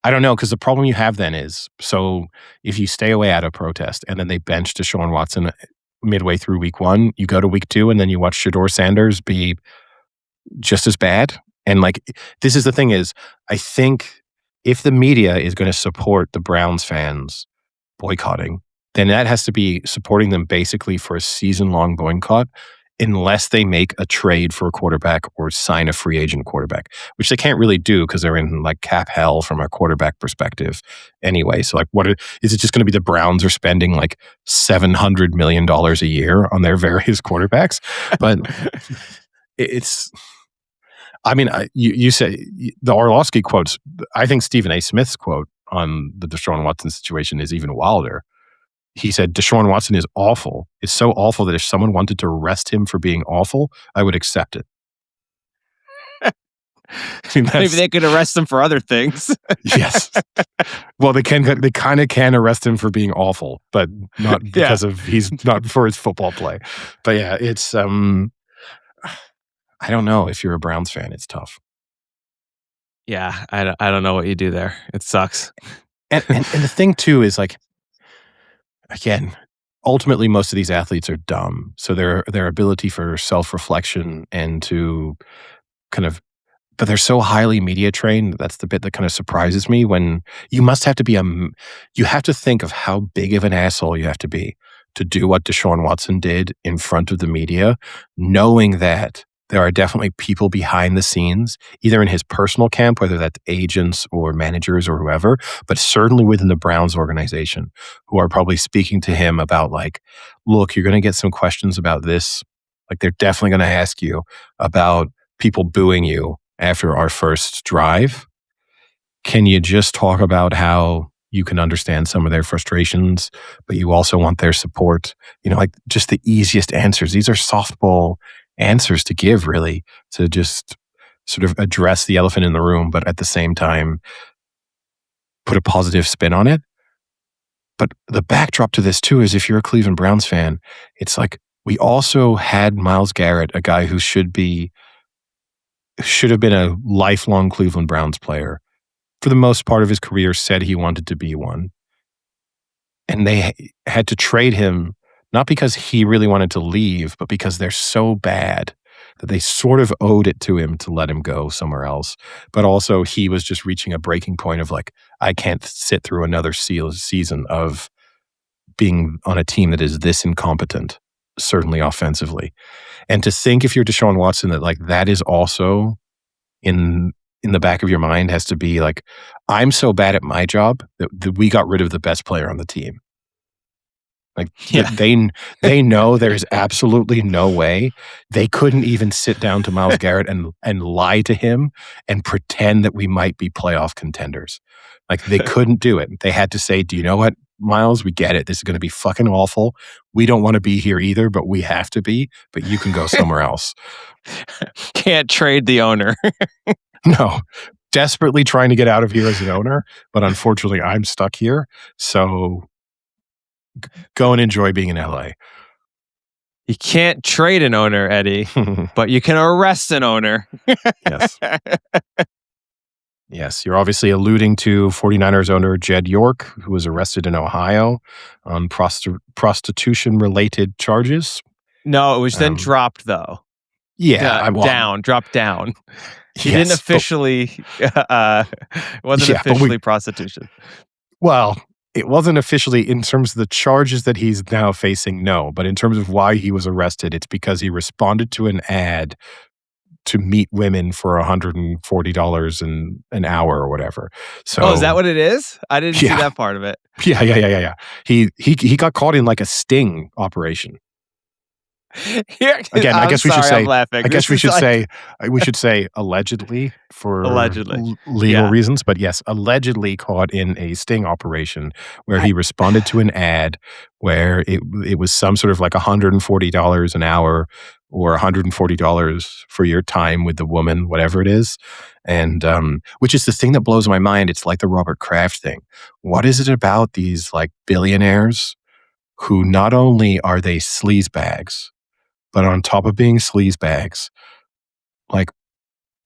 I don't know, because the problem you have then is, so if you stay away at a protest and then they bench Deshaun Watson midway through week 1, you go to week 2 and then you watch Shedeur Sanders be just as bad. And like, this is the thing is, I think if the media is going to support the Browns fans boycotting, then that has to be supporting them basically for a season-long boycott unless they make a trade for a quarterback or sign a free agent quarterback, which they can't really do because they're in like cap hell from a quarterback perspective anyway. So like, is it just going to be the Browns are spending like $700 million a year on their various quarterbacks? But it's, I mean, you say the Orlovsky quotes, I think Stephen A. Smith's quote on the Deshaun Watson situation is even wilder. He said, Deshaun Watson is awful. It's so awful that if someone wanted to arrest him for being awful, I would accept it. I mean, maybe they could arrest him for other things. Yes. Well, they kind of can arrest him for being awful, but not because of he's not for his football play. But yeah, it's I don't know. If you're a Browns fan, it's tough. Yeah, I don't know what you do there. It sucks. And the thing too is like, again, ultimately, most of these athletes are dumb. So their ability for self-reflection and to kind of, but they're so highly media trained. That's the bit that kind of surprises me. When you must have to be you have to think of how big of an asshole you have to be to do what Deshaun Watson did in front of the media, knowing that there are definitely people behind the scenes, either in his personal camp, whether that's agents or managers or whoever, but certainly within the Browns organization, who are probably speaking to him about like, look, you're going to get some questions about this. Like they're definitely going to ask you about people booing you after our first drive. Can you just talk about how you can understand some of their frustrations, but you also want their support? Like just the easiest answers. These are softball answers to give, really, to just sort of address the elephant in the room, but at the same time, put a positive spin on it. But the backdrop to this too is if you're a Cleveland Browns fan, it's like we also had Myles Garrett, a guy who should have been a lifelong Cleveland Browns player. For the most part of his career, said he wanted to be one. And they had to trade him, not because he really wanted to leave, but because they're so bad that they sort of owed it to him to let him go somewhere else. But also he was just reaching a breaking point of like, I can't sit through another season of being on a team that is this incompetent, certainly offensively. And to think, if you're Deshaun Watson, that like that is also in the back of your mind has to be like, I'm so bad at my job that we got rid of the best player on the team. Like they know there's absolutely no way. They couldn't even sit down to Myles Garrett and lie to him and pretend that we might be playoff contenders. Like they couldn't do it. They had to say, do you know what, Myles, we get it. This is going to be fucking awful. We don't want to be here either, but we have to be. But you can go somewhere else. Can't trade the owner. No. Desperately trying to get out of here as an owner, but unfortunately I'm stuck here. So go and enjoy being in LA. You can't trade an owner, Eddie, but you can arrest an owner. Yes. Yes, you're obviously alluding to 49ers owner Jed York, who was arrested in Ohio on prostitution-related charges. No, it was then dropped, though. Drop down. He didn't yes, but officially, wasn't yeah, but officially prostitution. well, it wasn't officially in terms of the charges that he's now facing, no, but in terms of why he was arrested, it's because he responded to an ad to meet women for $140 an hour or whatever. Oh, is that So, what it is? I didn't see yeah. that part of it. Yeah. He got caught in, like, a sting operation. Here, Again, I'm sorry, I'm laughing. I guess This is like we should say allegedly for allegedly. legal Yeah. reasons, but yes, allegedly caught in a sting operation where he responded to an ad where it was some sort of like $140 an hour or $140 for your time with the woman, whatever it is. And which is the thing that blows my mind. It's like the Robert Kraft thing. What is it about these like billionaires who not only are they sleazebags, but on top of being sleazebags, like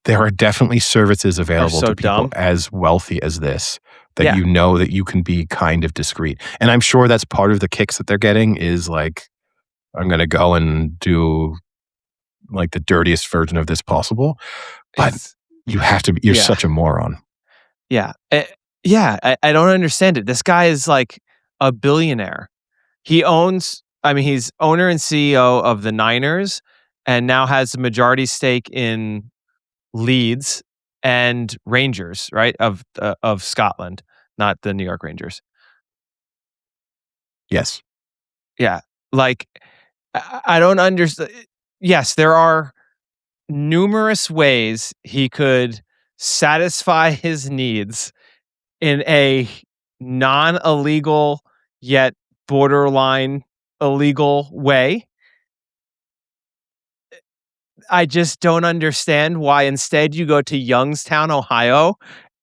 there are definitely services Are available so to people dumb. as wealthy as this that Yeah. you know that you can be kind of discreet. And I'm sure that's part of the kicks that they're getting is like, I'm going to go and do like the dirtiest version of this possible. But It's you have to, you're yeah. such a moron. Yeah. I don't understand it. This guy is like a billionaire. He's owner and CEO of the Niners and now has a majority stake in Leeds and Rangers, right? Of Scotland, not the New York Rangers. Yes. Yeah. Like I don't understand. Yes, there are numerous ways he could satisfy his needs in a non-illegal yet borderline illegal way. I just don't understand why instead you go to Youngstown, Ohio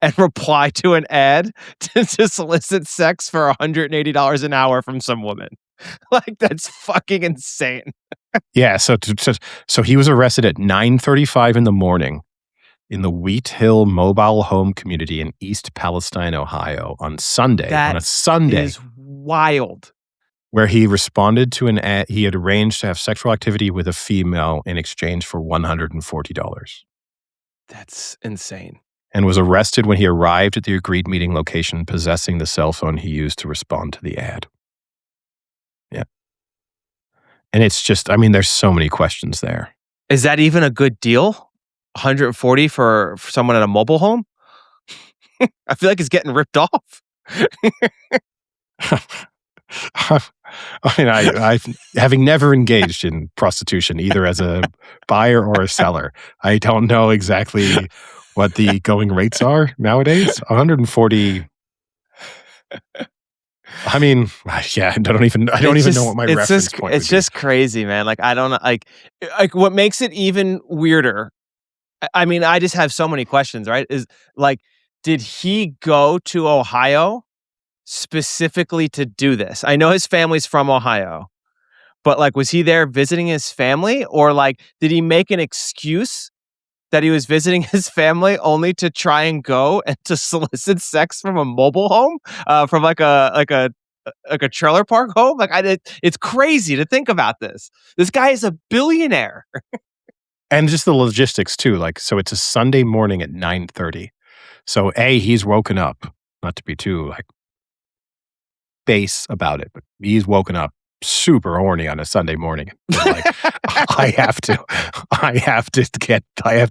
and reply to an ad to solicit sex for $180 an hour from some woman. Like that's fucking insane. Yeah. So he was arrested at 9:35 in the morning in the Wheat Hill Mobile Home Community in East Palestine, Ohio, on That a Sunday, is wild. where he responded to an ad. He had arranged to have sexual activity with a female in exchange for $140 That's insane. and was arrested when he arrived at the agreed meeting location possessing the cell phone he used to respond to the ad. Yeah. And it's just, I mean, there's so many questions there. Is that even a good deal? 140 for someone at a mobile home? I feel like it's getting ripped off. I mean, I having never engaged in prostitution, either as a buyer or a seller, I don't know exactly what the going rates are nowadays. 140. I mean, yeah, I don't even know what my reference point would It's be. just crazy, man. Like I don't know, like what makes it even weirder. I mean, I just have so many questions, right? Is like, did he go to Ohio specifically to do this? I know his family's from Ohio, but like, was he there visiting his family, or like, did he make an excuse that he was visiting his family only to try and go and to solicit sex from a mobile home, from like a trailer park home? It's crazy to think about this. This guy is a billionaire. And just the logistics too. Like, so it's a Sunday morning at 9:30. So he's woken up, not to be too like base about it, but he's woken up super horny on a Sunday morning. And like, I have to, I have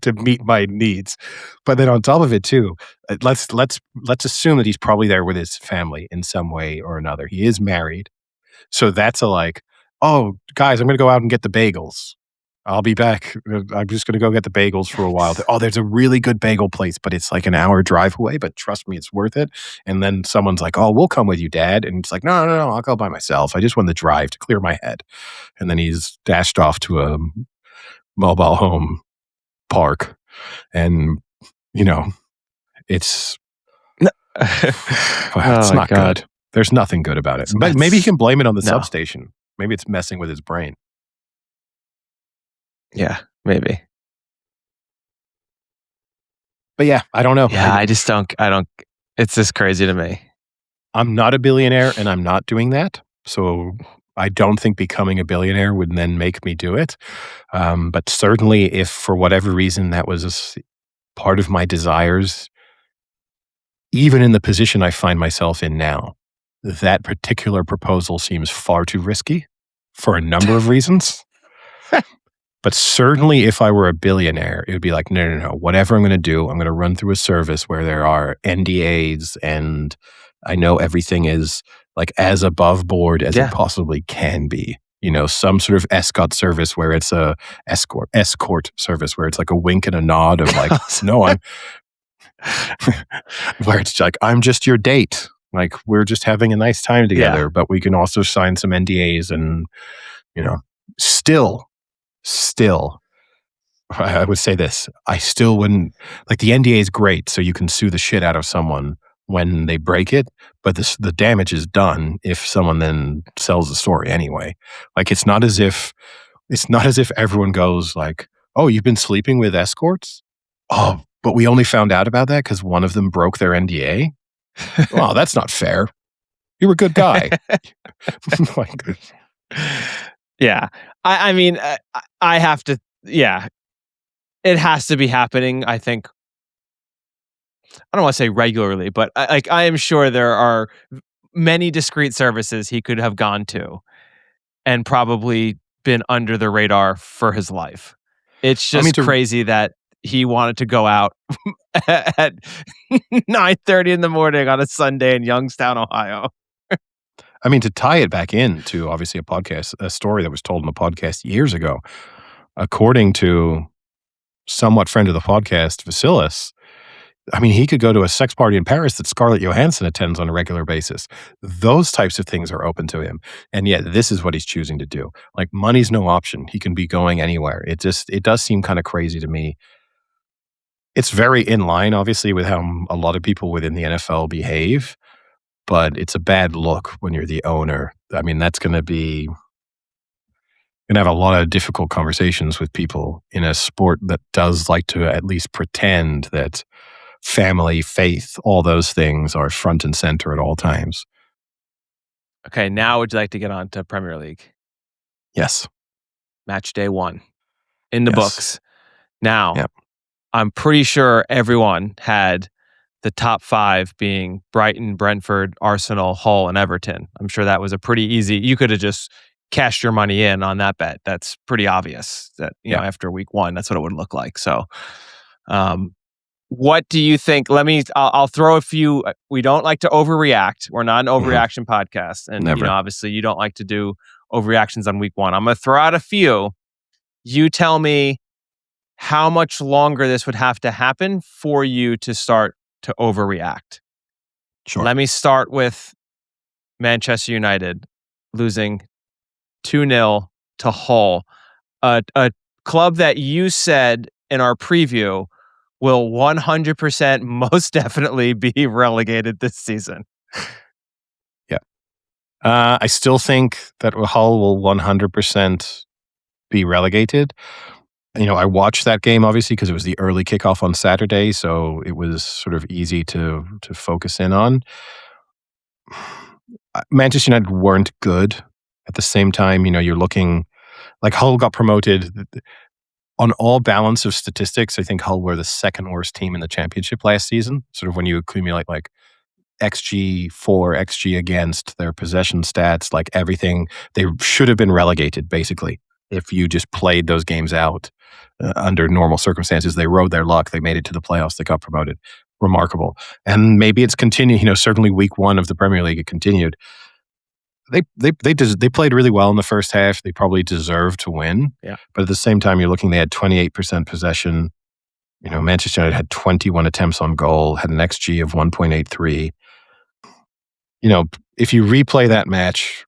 to meet my needs. But then on top of it too, let's assume that he's probably there with his family in some way or another. He is married. So that's a like, oh, guys, I'm going to go out and get the bagels. I'll be back. I'm just going to go get the bagels for a while. Yikes. Oh, there's a really good bagel place, but it's like an hour drive away. But trust me, it's worth it. And then someone's like, oh, we'll come with you, Dad. And it's like, no, I'll go by myself. I just want the drive to clear my head. And then he's dashed off to a mobile home park. And, you know, it's, well, it's Oh my not God. good. There's nothing good about it. But maybe he That's can blame it on the no. substation. Maybe it's messing with his brain. Yeah, maybe. But yeah, I don't know. Yeah, I don't it's just crazy to me. I'm not a billionaire and I'm not doing that. So I don't think becoming a billionaire would then make me do it. But certainly, if for whatever reason that was part of my desires, even in the position I find myself in now, that particular proposal seems far too risky for a number of reasons. But certainly, if I were a billionaire, it would be like, no, no, no. Whatever I'm going to do, I'm going to run through a service where there are NDAs and I know everything is like as above board as it Yeah. possibly can be. You know, some sort of escort service where it's a escort service where it's like a wink and a nod of like, no, I'm where it's like, I'm just your date. Like we're just having a nice time together, Yeah. but we can also sign some NDAs and, you know, still, I would say this. I still wouldn't like the NDA is great, so you can sue the shit out of someone when they break it, but the damage is done if someone then sells the story anyway. Like it's not as if everyone goes like, "Oh, you've been sleeping with escorts? Oh, but we only found out about that because one of them broke their NDA? Well, that's not fair. You're a good guy." Like, Yeah. I mean, I have to, yeah, it has to be happening, I think. I don't want to say regularly, but I am sure there are many discrete services he could have gone to and probably been under the radar for his life. It's I mean, just to crazy that he wanted to go out at 9:30 in the morning on a Sunday in Youngstown, Ohio. to tie it back in to obviously a story that was told in a podcast years ago, according to somewhat friend of the podcast, Vasilis, he could go to a sex party in Paris that Scarlett Johansson attends on a regular basis. Those types of things are open to him. And yet this is what he's choosing to do. Like money's no option. He can be going anywhere. It does seem kind of crazy to me. It's very in line, obviously, with how a lot of people within the NFL behave, but it's a bad look when you're the owner. That's going to have a lot of difficult conversations with people in a sport that does like to at least pretend that family, faith, all those things are front and center at all times. Okay, now would you like to get on to Premier League? Yes. Match day 1 in the Yes. books. Now, Yep. I'm pretty sure everyone had the top 5 being Brighton, Brentford, Arsenal, Hull, and Everton. I'm sure that was a pretty easy. You could have just cashed your money in on that bet. That's pretty obvious that, Yeah. after week 1, that's what it would look like. So, what do you think? I'll throw a few. We don't like to overreact. We're not an overreaction podcast. And, Never. obviously you don't like to do overreactions on week 1. I'm going to throw out a few. You tell me how much longer this would have to happen for you to start to overreact. Sure. Let me start with Manchester United losing 2-0 to Hull, a club that you said in our preview will 100% most definitely be relegated this season. Yeah. I still think that Hull will 100% be relegated. I watched that game obviously because it was the early kickoff on Saturday, so it was sort of easy to focus in on. Manchester United weren't good. At the same time, you're looking like Hull got promoted. On all balance of statistics, I think Hull were the second worst team in the championship last season. Sort of when you accumulate like XG for, XG against, their possession stats, like everything, they should have been relegated basically if you just played those games out under normal circumstances. They rode their luck. They made it to the playoffs. They got promoted. Remarkable. And maybe it's continued. Certainly week 1 of the Premier League, it continued. They played really well in the first half. They probably deserved to win. Yeah. But at the same time, you're looking, they had 28% possession. Manchester United had 21 attempts on goal, had an XG of 1.83. If you replay that match,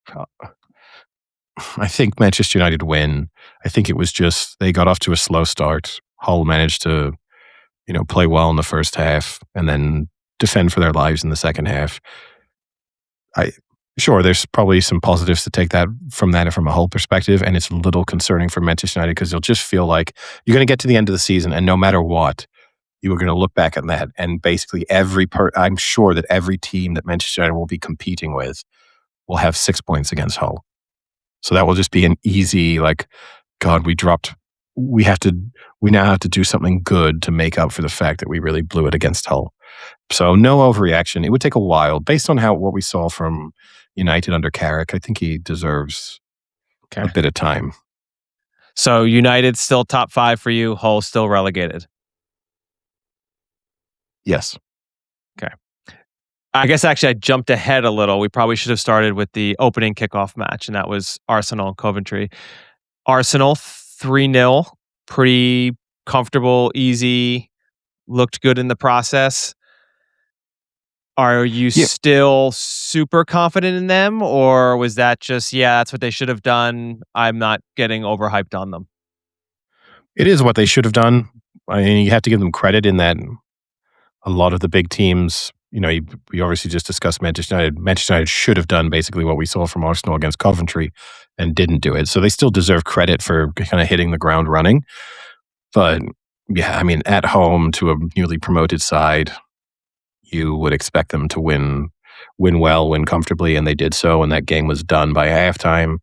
I think Manchester United win. I think it was just they got off to a slow start. Hull managed to, play well in the first half and then defend for their lives in the second half. Sure, there's probably some positives to take from a Hull perspective, and it's a little concerning for Manchester United because you'll just feel like you're going to get to the end of the season, and no matter what, you are going to look back at that, and basically I'm sure that every team that Manchester United will be competing with will have 6 points against Hull. So that will just be an easy, like, God, we have to, we now have to do something good to make up for the fact that we really blew it against Hull. So no overreaction. It would take a while based on what we saw from United under Carrick. I think he deserves a bit of time. So United still top 5 for you, Hull still relegated. Yes. Okay. I guess actually I jumped ahead a little. We probably should have started with the opening kickoff match, and that was Arsenal and Coventry. Arsenal 3-0, pretty comfortable, easy, looked good in the process. Are you Yeah. still super confident in them, or was that just, yeah, that's what they should have done? I'm not getting overhyped on them. It is what they should have done. I mean, you have to give them credit in that a lot of the big teams, we obviously just discussed Manchester United. Manchester United should have done basically what we saw from Arsenal against Coventry and didn't do it. So they still deserve credit for kind of hitting the ground running. But yeah, I mean, at home to a newly promoted side, you would expect them to win well, win comfortably, and they did so, and that game was done by halftime.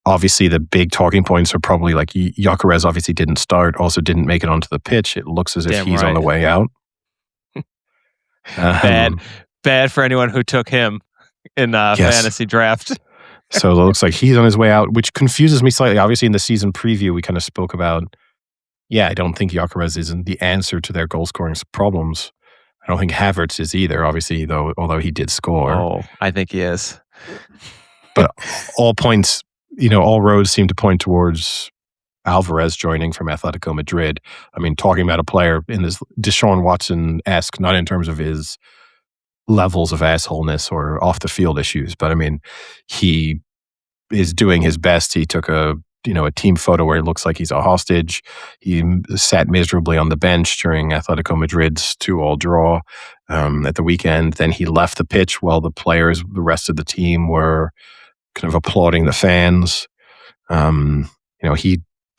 Obviously, the big talking points are probably like Gyökeres obviously didn't start, also didn't make it onto the pitch. It looks as if Damn he's on the right. way out. Bad for anyone who took him in Yes. fantasy draft. So it looks like he's on his way out, which confuses me slightly. Obviously, in the season preview, we kind of spoke about, I don't think Gyökeres isn't the answer to their goal scoring problems. I don't think Havertz is either, obviously, although he did score. Oh, I think he is. But all points, all roads seem to point towards Alvarez joining from Atletico Madrid. I mean, talking about a player in this Deshaun Watson-esque, not in terms of his levels of assholeness or off the field issues, but I mean, he is doing his best. He took a team photo where it looks like he's a hostage. He sat miserably on the bench during Atletico Madrid's 2-2 draw at the weekend. Then he left the pitch while the rest of the team were kind of applauding the fans.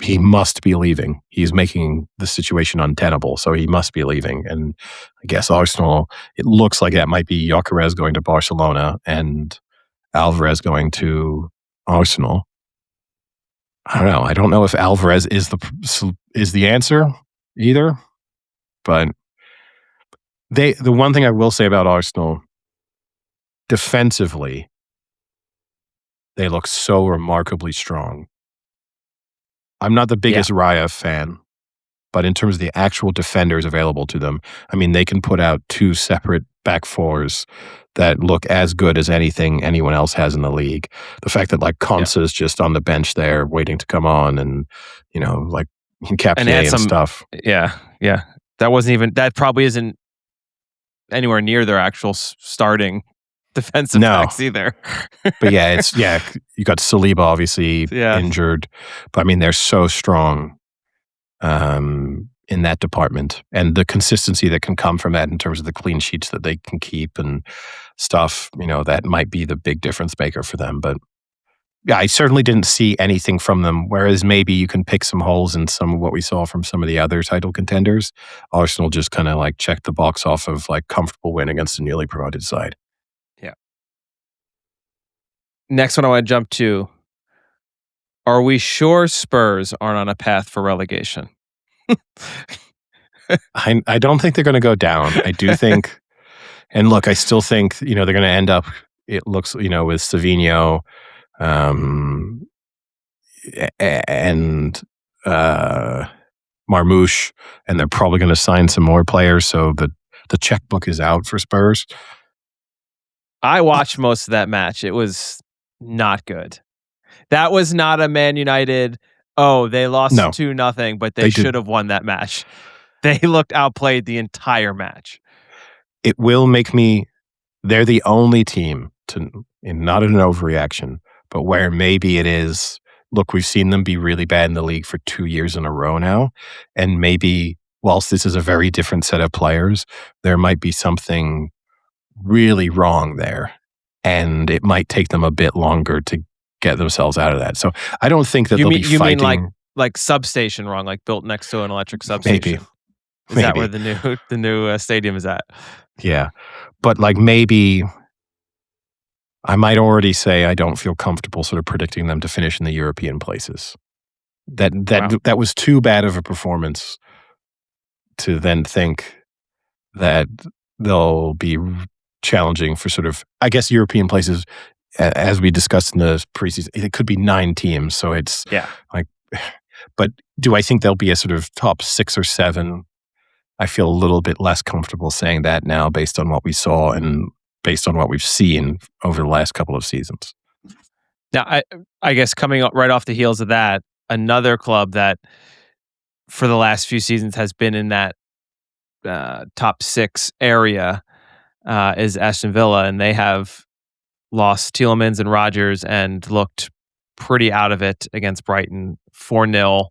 He must be leaving. He's making the situation untenable, so he must be leaving. And I guess Arsenal, it looks like that might be Gyökeres going to Barcelona and Alvarez going to Arsenal. I don't know. I don't know if Alvarez is the answer either, but the one thing I will say about Arsenal, defensively, they look so remarkably strong. I'm not the biggest Raya fan, but in terms of the actual defenders available to them, I mean, they can put out 2 separate back fours that look as good as anything anyone else has in the league. The fact that like Konsa's just on the bench there waiting to come on, and like Captier and stuff. Yeah. That probably isn't anywhere near their actual starting defensive backs either. But you got Saliba obviously injured, but I mean, they're so strong in that department, and the consistency that can come from that in terms of the clean sheets that they can keep and stuff, that might be the big difference maker for them. But yeah, I certainly didn't see anything from them, whereas maybe you can pick some holes in some of what we saw from some of the other title contenders. Arsenal just kind of like checked the box off of like comfortable win against a newly promoted side. Yeah. Next one I want to jump to. Are we sure Spurs aren't on a path for relegation? I don't think they're going to go down. I do think, and look, I still think, they're going to end up, it looks, with Savinho, and Marmouche, and they're probably going to sign some more players. So the checkbook is out for Spurs. I watched most of that match. It was not good. That was not a Man United, they lost 2-0, but they should have won that match. They looked outplayed the entire match. It will make me, they're the only team not an overreaction, but where maybe it is, look, we've seen them be really bad in the league for 2 years in a row now. And maybe whilst this is a very different set of players, there might be something really wrong there. And it might take them a bit longer to get themselves out of that. So I don't think that they'll be fighting. You mean like substation wrong, like built next to an electric substation? Maybe. Is that where the new stadium is at? Yeah. But like maybe I might already say I don't feel comfortable sort of predicting them to finish in the European places. That Wow. that that was too bad of a performance to then think that they'll be challenging for sort of, I guess, European places. As we discussed in the preseason, it could be 9 teams, so it's Yeah. like. But do I think they'll be a sort of top 6 or 7? I feel a little bit less comfortable saying that now based on what we saw and based on what we've seen over the last couple of seasons. Now, I guess coming right off the heels of that, another club that for the last few seasons has been in that top 6 area is Aston Villa, and they have lost Tielemans and Rodgers and looked pretty out of it against Brighton. 4-0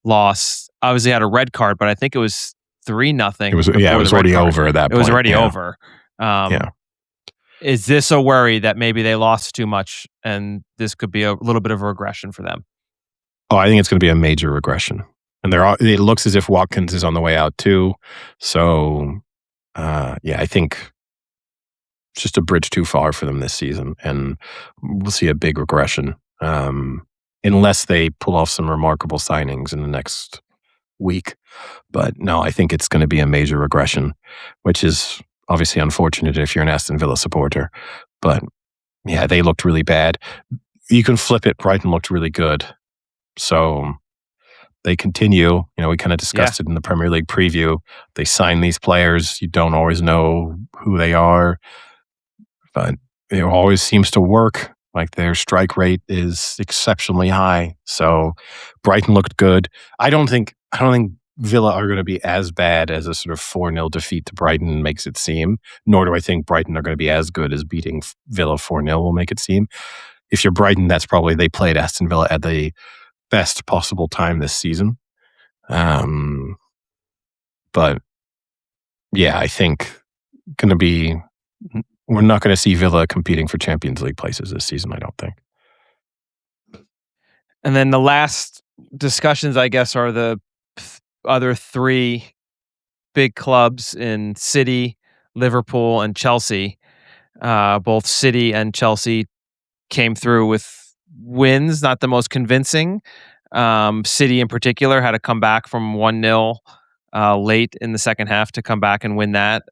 loss. Obviously had a red card, but I think it was 3-0 It before the was red already card. over at that It was point. already Yeah. over. Yeah. Is this a worry that maybe they lost too much and this could be a little bit of a regression for them? Oh, I think it's going to be a major regression. And it looks as if Watkins is on the way out too. So, yeah, I think it's just a bridge too far for them this season. And we'll see a big regression unless they pull off some remarkable signings in the next week. But no, I think it's going to be a major regression, which is obviously unfortunate if you're an Aston Villa supporter. But yeah, they looked really bad. You can flip it. Brighton looked really good. So they continue. We kind of discussed it in the Premier League preview. They sign these players. You don't always know who they are, but it always seems to work. Like their strike rate is exceptionally high. So Brighton looked good. I don't think Villa are going to be as bad as a sort of 4-0 defeat to Brighton makes it seem, nor do I think Brighton are going to be as good as beating Villa 4-0 will make it seem. If you're Brighton, that's probably they played Aston Villa at the best possible time this season. But yeah, I think we're not going to see Villa competing for Champions League places this season, I don't think. And then the last discussions, I guess, are the other 3 big clubs in City, Liverpool, and Chelsea. Both City and Chelsea came through with wins, not the most convincing. City in particular had to come back from 1-0 late in the second half to come back and win that.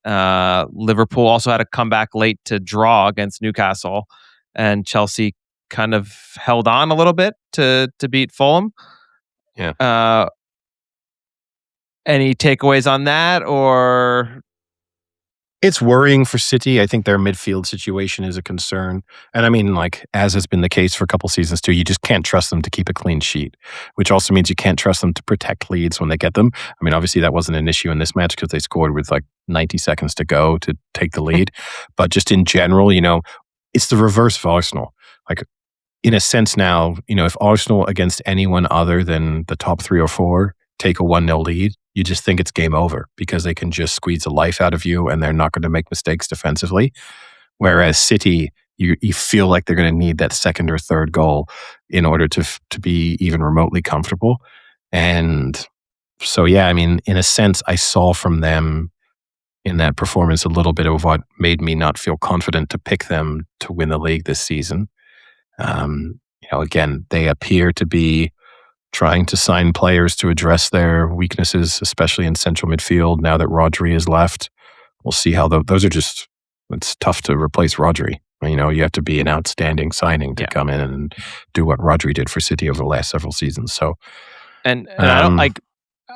Liverpool also had to come back late to draw against Newcastle, and Chelsea kind of held on a little bit to beat Fulham. Yeah. Any takeaways on that, or? It's worrying for City. I think their midfield situation is a concern. And I mean, like, as has been the case for a couple seasons too, you just can't trust them to keep a clean sheet, which also means you can't trust them to protect leads when they get them. I mean, obviously that wasn't an issue in this match because they scored with like 90 seconds to go to take the lead. But just in general, it's the reverse of Arsenal. Like, in a sense now, if Arsenal against anyone other than the top 3 or 4 take a 1-0 lead, you just think it's game over because they can just squeeze the life out of you and they're not going to make mistakes defensively. Whereas City, you feel like they're going to need that second or third goal in order to be even remotely comfortable. And so, yeah, I mean, in a sense, I saw from them in that performance a little bit of what made me not feel confident to pick them to win the league this season. Again, they appear to be trying to sign players to address their weaknesses, especially in central midfield. Now that Rodri is left, we'll see how those are just. It's tough to replace Rodri. You have to be an outstanding signing to come in and do what Rodri did for City over the last several seasons. So, and I don't like.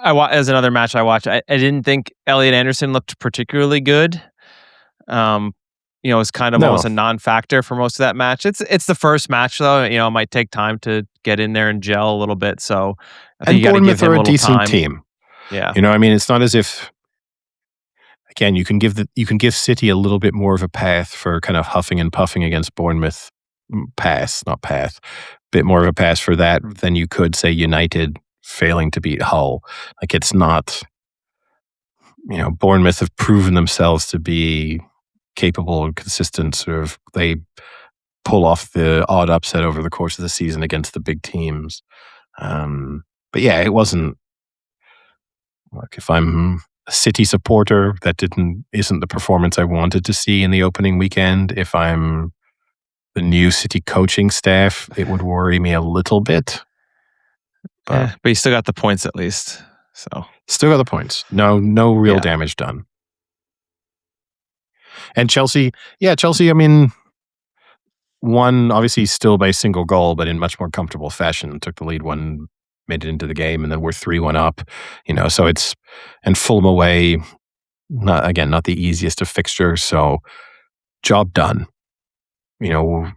As another match I watched, I didn't think Elliot Anderson looked particularly good. It's kind of almost a non-factor for most of that match. It's the first match though. It might take time to get in there and gel a little bit. So I think you got to give him a decent team. Yeah. It's not as if. Again, you can give City a little bit more of a path for kind of huffing and puffing against Bournemouth. Bit more of a pass for that than you could say United failing to beat Hull. Like it's not. Bournemouth have proven themselves to be capable and consistent. Sort of, they pull off the odd upset over the course of the season against the big teams. But yeah, it wasn't like if I'm a City supporter, that isn't the performance I wanted to see in the opening weekend. If I'm the new City coaching staff, it would worry me a little bit. But But you still got the points at least. So still got the points. No real damage done. And Chelsea, I mean, won obviously still by a single goal, but in much more comfortable fashion. Took the lead one, made it into the game, and then we're 3-1 up. So it's, and Fulham away, not the easiest of fixtures. So job done. You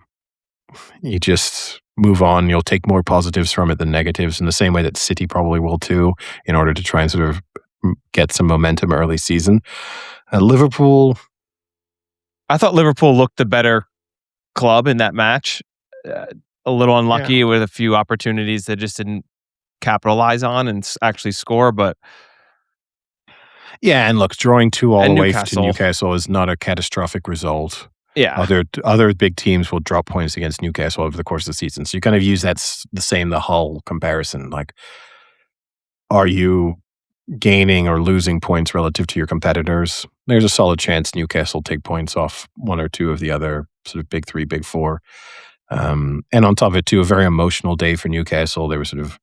just move on. You'll take more positives from it than negatives, in the same way that City probably will too, in order to try and sort of get some momentum early season. Liverpool. I thought Liverpool looked the better club in that match. A little unlucky with a few opportunities that just didn't capitalize on and actually score, but yeah, and look, drawing 2 all away to Newcastle. Newcastle is not a catastrophic result. Yeah, Other big teams will drop points against Newcastle over the course of the season. So you kind of use the Hull comparison. Like, are you gaining or losing points relative to your competitors? There's a solid chance Newcastle take points off one or two of the other sort of big three, big four. And on top of it, too, a very emotional day for Newcastle. They were sort of,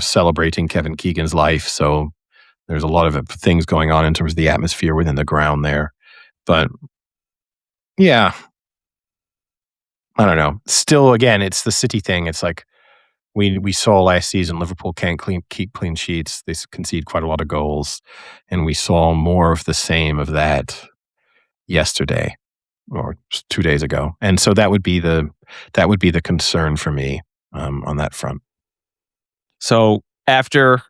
celebrating Kevin Keegan's life. So there's a lot of things going on in terms of the atmosphere within the ground there. But yeah, I don't know. Still, again, it's the City thing. It's like we saw last season, Liverpool can't keep clean sheets. They concede quite a lot of goals. And we saw more of the same of that yesterday or 2 days ago. And so that would be the concern for me on that front. So after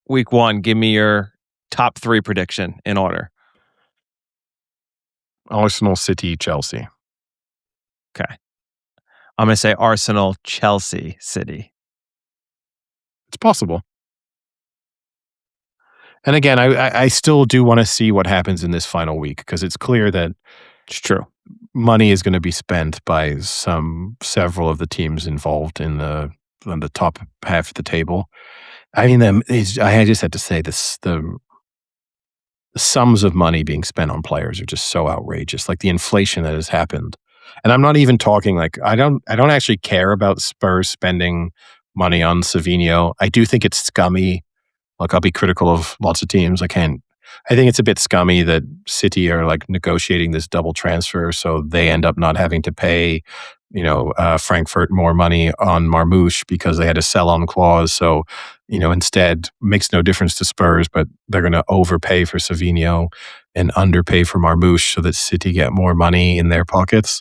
week 1, give me your top 3 prediction in order. Arsenal, City, Chelsea. Okay. I'm going to say Arsenal, Chelsea, City. It's possible. And again, I still do want to see what happens in this final week, because it's clear that It's true. money is going to be spent by several of the teams involved on the top half of the table. I mean, I just had to say this: the sums of money being spent on players are just so outrageous. Like the inflation that has happened, and I'm not even talking like I don't actually care about Spurs spending money on Savinho. I do think it's scummy. Like, I'll be critical of lots of teams. I think it's a bit scummy that City are like negotiating this double transfer, so they end up not having to pay, Frankfurt more money on Marmoush because they had a sell-on clause. So, instead, makes no difference to Spurs, but they're going to overpay for Savinho and underpay for Marmoush so that City get more money in their pockets.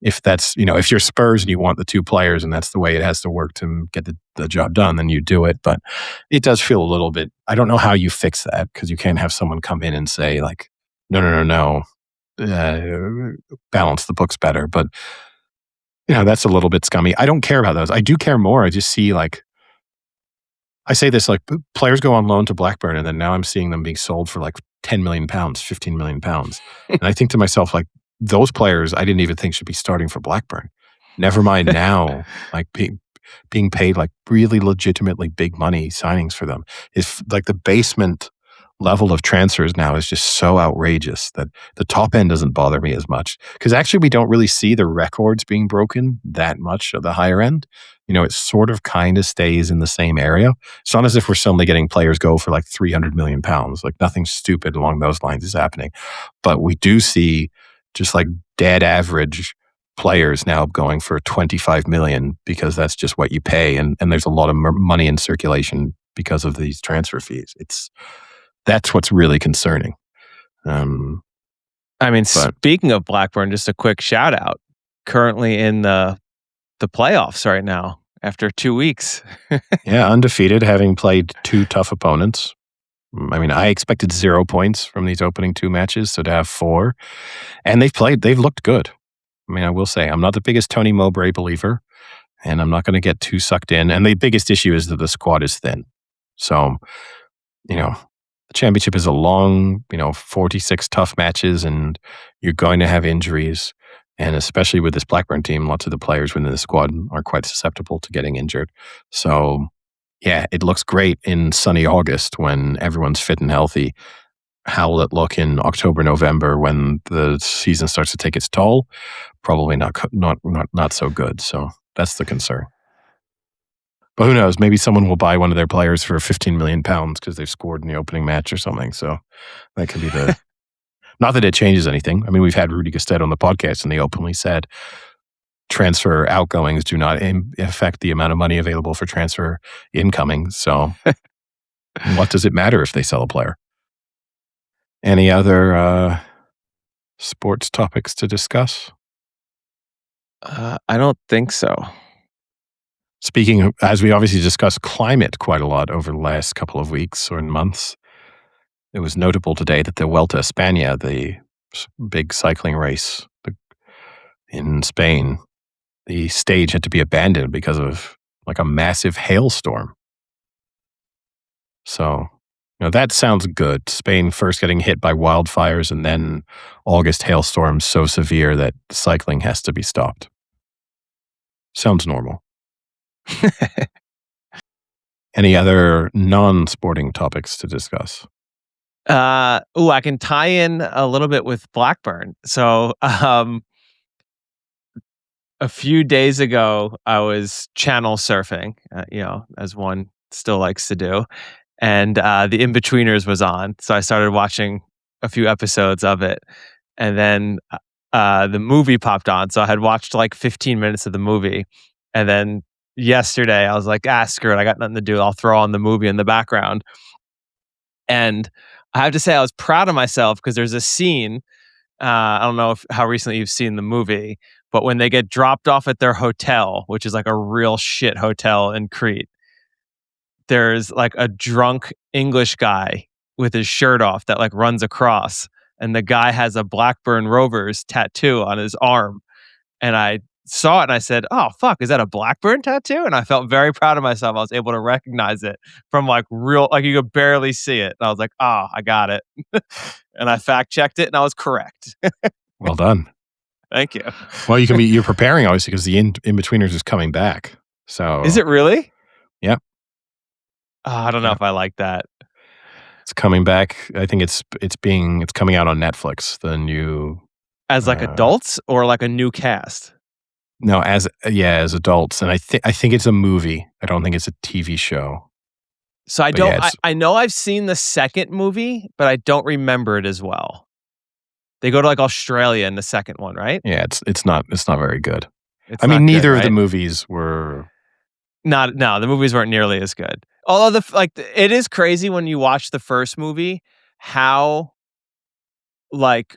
If that's, if you're Spurs and you want the two players and that's the way it has to work to get the job done, then you do it. But it does feel a little bit, I don't know how you fix that, because you can't have someone come in and say like, no, balance the books better. But, that's a little bit scummy. I don't care about those. I do care more. I just see like, I say this, like, players go on loan to Blackburn and then now I'm seeing them being sold for like £10 million, £15 million. And I think to myself, like, those players I didn't even think should be starting for Blackburn. Never mind now, like being paid like really legitimately big money signings for them. If like the basement level of transfers now is just so outrageous that the top end doesn't bother me as much, because actually we don't really see the records being broken that much at the higher end. It sort of kind of stays in the same area. It's not as if we're suddenly getting players go for like £300 million. Like, nothing stupid along those lines is happening. But we do see just like dead average players now going for 25 million, because that's just what you pay. And there's a lot of money in circulation because of these transfer fees. That's what's really concerning. Speaking of Blackburn, just a quick shout out. Currently in the playoffs right now after 2 weeks. Yeah, undefeated, having played 2 tough opponents. I mean, I expected 0 points from these opening 2 matches, so to have 4. And they've looked good. I mean, I will say, I'm not the biggest Tony Mowbray believer, and I'm not going to get too sucked in. And the biggest issue is that the squad is thin. So, the championship is a long, 46 tough matches, and you're going to have injuries. And especially with this Blackburn team, lots of the players within the squad are quite susceptible to getting injured. So, yeah, it looks great in sunny August when everyone's fit and healthy. how will it look in October, November when the season starts to take its toll? Probably not so good. So that's the concern. But who knows? Maybe someone will buy one of their players for 15 million pounds because they've scored in the opening match or something. So that could be the. Not that it changes anything. I mean, we've had Rudy Gestede on the podcast, and they openly said transfer outgoings do not affect the amount of money available for transfer incoming. So what does it matter if they sell a player? Any other sports topics to discuss? I don't think so. Speaking of, as we obviously discussed climate quite a lot over the last couple of weeks or months, it was notable today that the Vuelta a España, the big cycling race in Spain, the stage had to be abandoned because of like a massive hailstorm. So, that sounds good. Spain first getting hit by wildfires and then August hailstorms so severe that cycling has to be stopped. Sounds normal. Any other non-sporting topics to discuss? I can tie in a little bit with Blackburn. So, a few days ago, I was channel surfing, as one still likes to do, and the In-Betweeners was on. So I started watching a few episodes of it, and then the movie popped on. So I had watched like 15 minutes of the movie, and then yesterday I was like, screw it, I got nothing to do. I'll throw on the movie in the background. And I have to say, I was proud of myself because there's a scene. I don't know how recently you've seen the movie, but when they get dropped off at their hotel, which is like a real shit hotel in Crete, there's like a drunk English guy with his shirt off that like runs across, and the guy has a Blackburn Rovers tattoo on his arm. And I saw it and I said, "Oh fuck, is that a Blackburn tattoo?" And I felt very proud of myself. I was able to recognize it from like real, like you could barely see it. And I was like, "Oh, I got it." And I fact checked it and I was correct. Well done. Thank you. Well, you're preparing obviously because the In-Betweeners is coming back. So Is it really? Yep. I don't know if I like that. It's coming back. I think it's coming out on Netflix. The new As like adults or like a new cast? No, as adults, and I think it's a movie. I don't think it's a TV show. So I know I've seen the second movie, but I don't remember it as well. They go to like Australia in the second one, right? Yeah, it's not very good. Neither of the movies were. No, the movies weren't nearly as good. Although it is crazy when you watch the first movie how like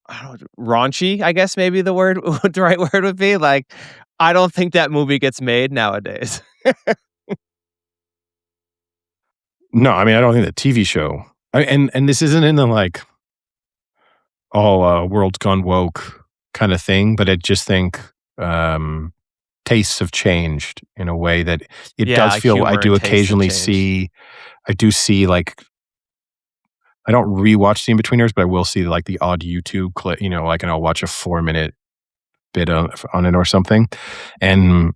I don't know, raunchy, I guess maybe the right word would be. Like, I don't think that movie gets made nowadays. No, I don't think the TV show. And this isn't in the like, world's gone woke kind of thing, but I just think tastes have changed in a way that it does feel. I do occasionally see. I do see like. I don't rewatch the In-Betweeners, but I will see like the odd YouTube clip. Like, and I'll watch a 4-minute bit on it or something, and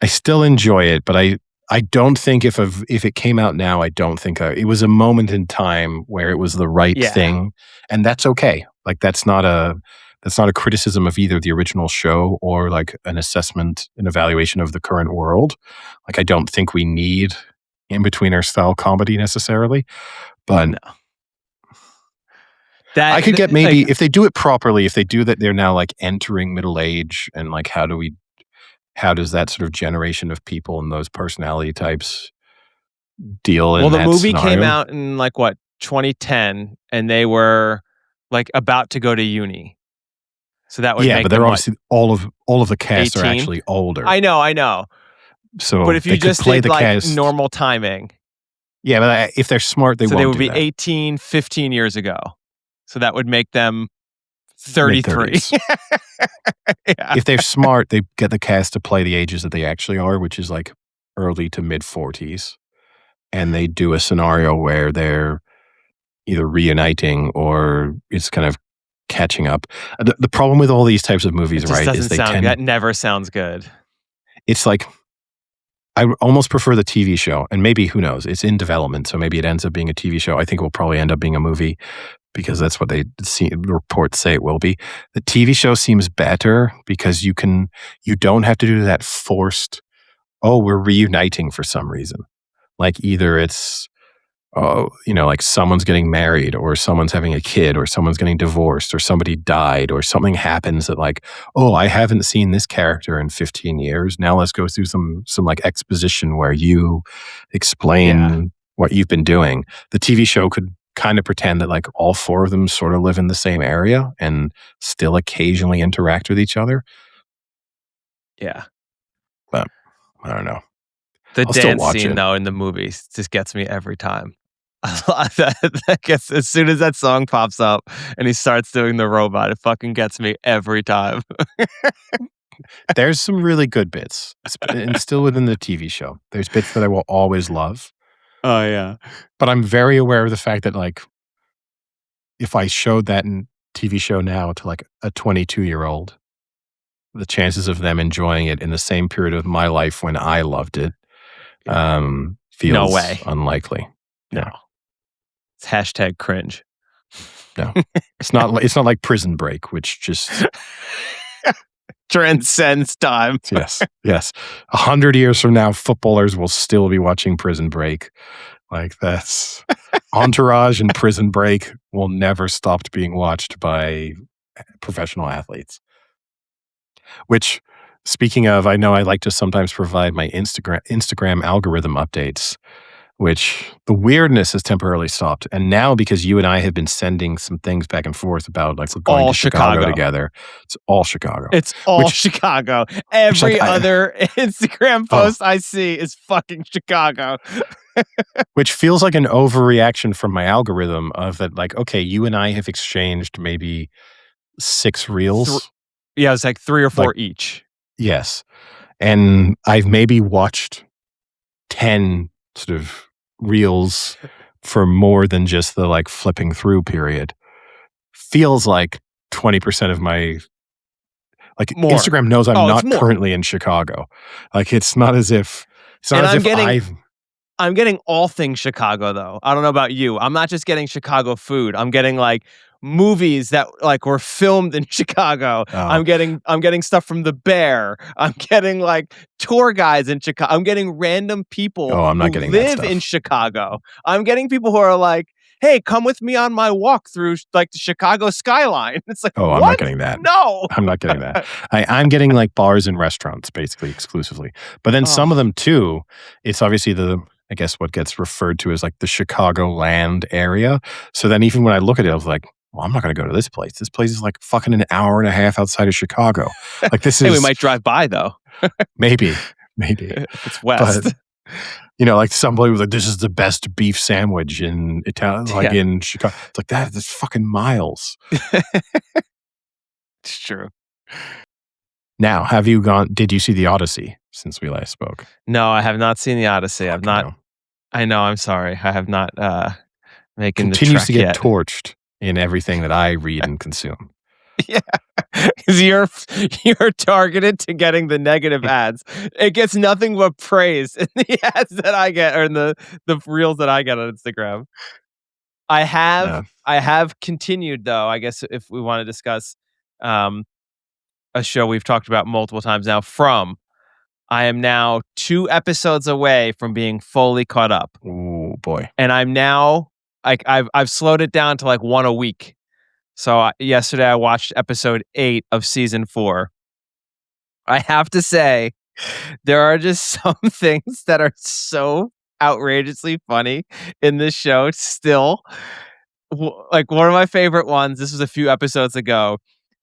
I still enjoy it. But I don't think if it came out now, I don't think it was a moment in time where it was the right thing, and that's okay. Like that's not a criticism of either the original show or like an assessment, an evaluation of the current world. Like I don't think we need In-Betweener style comedy necessarily, but no. I could get maybe if they do it properly, if they do that, they're now like entering middle age, and like how does that sort of generation of people and those personality types deal? Well, the movie came out in like 2010, and they were like about to go to uni. So that would make but they're obviously all of the cast 18? are actually older. I know. So, but if you just did like cast, normal timing, but if they're smart, they would be 18, 15 years ago. So that would make them 33. If they're smart, they get the cast to play the ages that they actually are, which is like early to mid 40s. And they do a scenario where they're either reuniting or it's kind of catching up. The problem with all these types of movies, right, is that never sounds good. It's like I almost prefer the TV show, and maybe, who knows, it's in development, so maybe it ends up being a TV show. I think it will probably end up being a movie because that's what the reports say it will be. The TV show seems better because you don't have to do that forced, oh, we're reuniting for some reason. Like either it's, oh, like someone's getting married or someone's having a kid or someone's getting divorced or somebody died or something happens that like, oh, I haven't seen this character in 15 years. Now let's go through some like exposition where you explain what you've been doing. The TV show could kind of pretend that like all four of them sort of live in the same area and still occasionally interact with each other. Yeah. But I don't know. The I'll still dance watch scene, it. though, in the movies just gets me every time. That gets, as soon as that song pops up and he starts doing the robot, it fucking gets me every time. There's some really good bits, and still within the TV show. There's bits that I will always love. Oh, yeah. But I'm very aware of the fact that, like, if I showed that in TV show now to, like, a 22-year-old, the chances of them enjoying it in the same period of my life when I loved it, feels No way. unlikely. No. It's hashtag cringe. No. It's not like Prison Break, which just transcends time. Yes. 100 years from now, footballers will still be watching Prison Break. Like, that's Entourage and Prison Break will never stop being watched by professional athletes. Which, speaking of, I know I like to sometimes provide my Instagram algorithm updates, which the weirdness has temporarily stopped. And now, because you and I have been sending some things back and forth about like we're going to Chicago together, it's all Chicago. It's all Chicago. Every other Instagram post I see is fucking Chicago. Which feels like an overreaction from my algorithm of that, like, okay, you and I have exchanged maybe 6 reels. Yeah, it's like 3 or 4 each. Yes. And I've maybe watched 10 sort of reels for more than just the like flipping through period. Feels like 20% of my more. Instagram knows I'm not currently in Chicago. Like, it's not as if I'm getting all things Chicago, though. I don't know about you. I'm not just getting Chicago food. I'm getting like movies that like were filmed in Chicago. Oh. I'm getting stuff from the Bear. I'm getting like tour guides in Chicago. I'm getting random people I'm not who getting live in Chicago. I'm getting people who are like, hey, come with me on my walk through like the Chicago skyline. It's like, I'm not getting that. No, I'm not getting that. I'm getting like bars and restaurants basically exclusively. But then some of them too, it's obviously I guess what gets referred to as like the Chicagoland area. So then even when I look at it, I was like, well, I'm not going to go to this place. This place is like fucking an hour and a half outside of Chicago. Like, this is... Hey, we might drive by though. Maybe. It's west. But, like somebody was like, this is the best beef sandwich in Italian, like in Chicago. It's like that's fucking miles. It's true. Now, did you see The Odyssey since we last spoke? No, I have not seen The Odyssey. I've not. No. I know, I'm sorry. I have not making the trek continues to get yet. Torched in everything that I read and consume. Yeah, because you're targeted to getting the negative ads. It gets nothing but praise in the ads that I get, or in the reels that I get on Instagram. I have continued, though, I guess, if we want to discuss a show we've talked about multiple times now. I am now 2 episodes away from being fully caught up. Oh boy! And I'm now I've slowed it down to like 1 a week. So yesterday I watched episode 8 of season 4. I have to say, there are just some things that are so outrageously funny in this show still. Like, one of my favorite ones, this was a few episodes ago,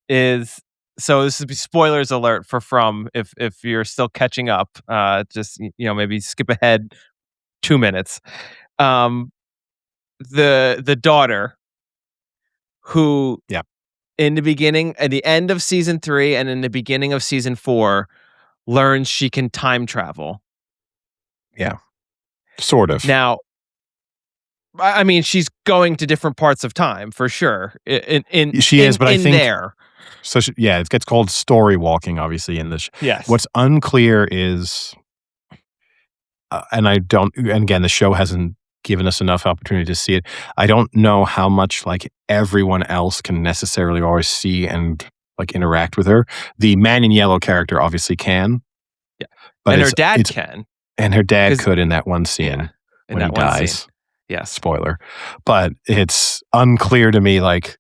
is, so this is spoilers alert for if you're still catching up, just maybe skip ahead 2 minutes. The daughter who in the beginning, at the end of season 3 and in the beginning of season 4, learns she can time travel. Yeah, sort of. Now, I mean, she's going to different parts of time for sure. She is, but I think there. So it gets called story walking, obviously. In this, yes. What's unclear is and I don't. And again, the show hasn't given us enough opportunity to see it. I don't know how much like everyone else can necessarily always see and like interact with her. The man in yellow character obviously can, Yeah. but And her dad it's can. and her dad 'Cause could in that one scene yeah, in when he that one scene. dies. Yes. Spoiler, but it's unclear to me like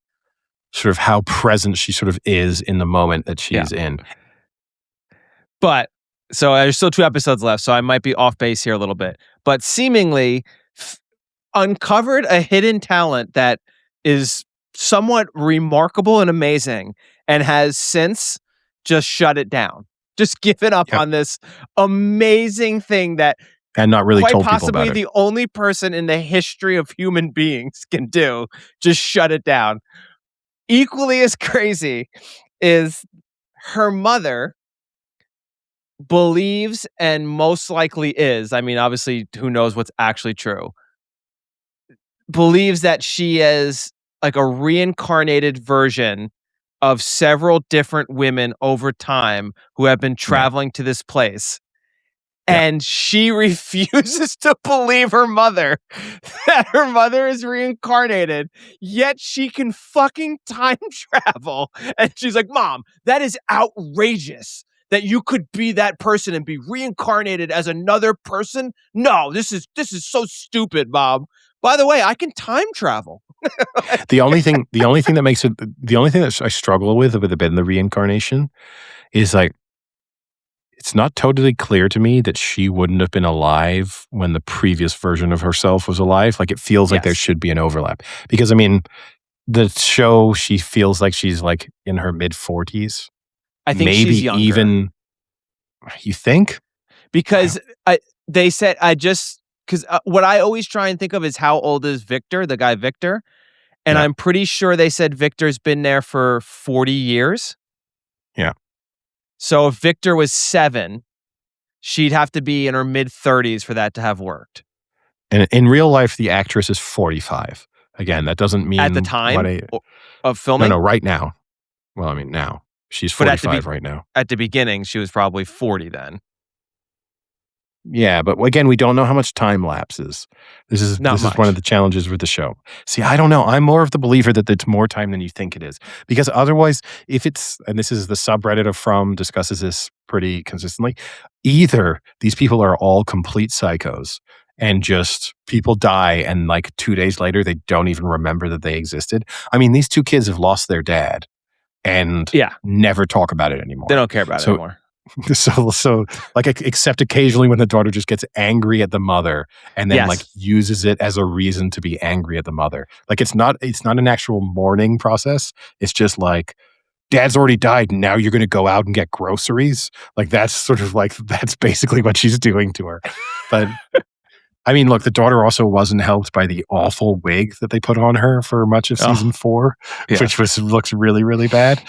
sort of how present she sort of is in the moment that she's in. But so there's still 2 episodes left, so I might be off base here a little bit. But seemingly uncovered a hidden talent that is somewhat remarkable and amazing, and has since just shut it down. Just given up Yep. on this amazing thing that And not really quite told people possibly about it. the only person in the history of human beings can do. Just shut it down. Equally as crazy is her mother believes, and most likely is, I mean, obviously, who knows what's actually true, believes that she is like a reincarnated version of several different women over time who have been Yeah. traveling to this place. Yeah. And she refuses to believe her mother that her mother is reincarnated, yet she can fucking time travel. And she's like, Mom, that is outrageous that you could be that person and be reincarnated as another person. No, this is so stupid, Mom. By the way, I can time travel. The only thing that makes it the only thing that I struggle with a bit in the reincarnation is like it's not totally clear to me that she wouldn't have been alive when the previous version of herself was alive. Like it feels like there Yes. should be an overlap. Because I mean, the show she feels like she's like in her mid 40s. I think Maybe she's younger. even you think? Because they said because what I always try and think of is how old is Victor, the guy Victor, and Yeah. I'm pretty sure they said Victor's been there for 40 years. Yeah. So if Victor was 7, she'd have to be in her mid 30s for that to have worked. And in real life, the actress is 45. Again, that doesn't mean At the what time of no, filming, right now. Well, I mean, now. She's but 45 right now. at the beginning, she was probably 40 then. Yeah, but again, we don't know how much time lapses. This is Not one of much. the challenges with the show. See, I don't know. I'm more of the believer that it's more time than you think it is. Because otherwise, if it's, and this is the subreddit of From discusses this pretty consistently, either these people are all complete psychos and just people die and like 2 days later, they don't even remember that they existed. I mean, these 2 kids have lost their dad and Yeah, never talk about it anymore. they don't care about it So anymore. so like except occasionally when the daughter just gets angry at the mother and then Yes. like uses it as a reason to be angry at the mother. Like it's not an actual mourning process. It's just like dad's already died. Now you're going to go out and get groceries. Like that's sort of like that's basically what she's doing to her. But I mean, look, the daughter also wasn't helped by the awful wig that they put on her for much of season 4, yeah. which looks really, really bad.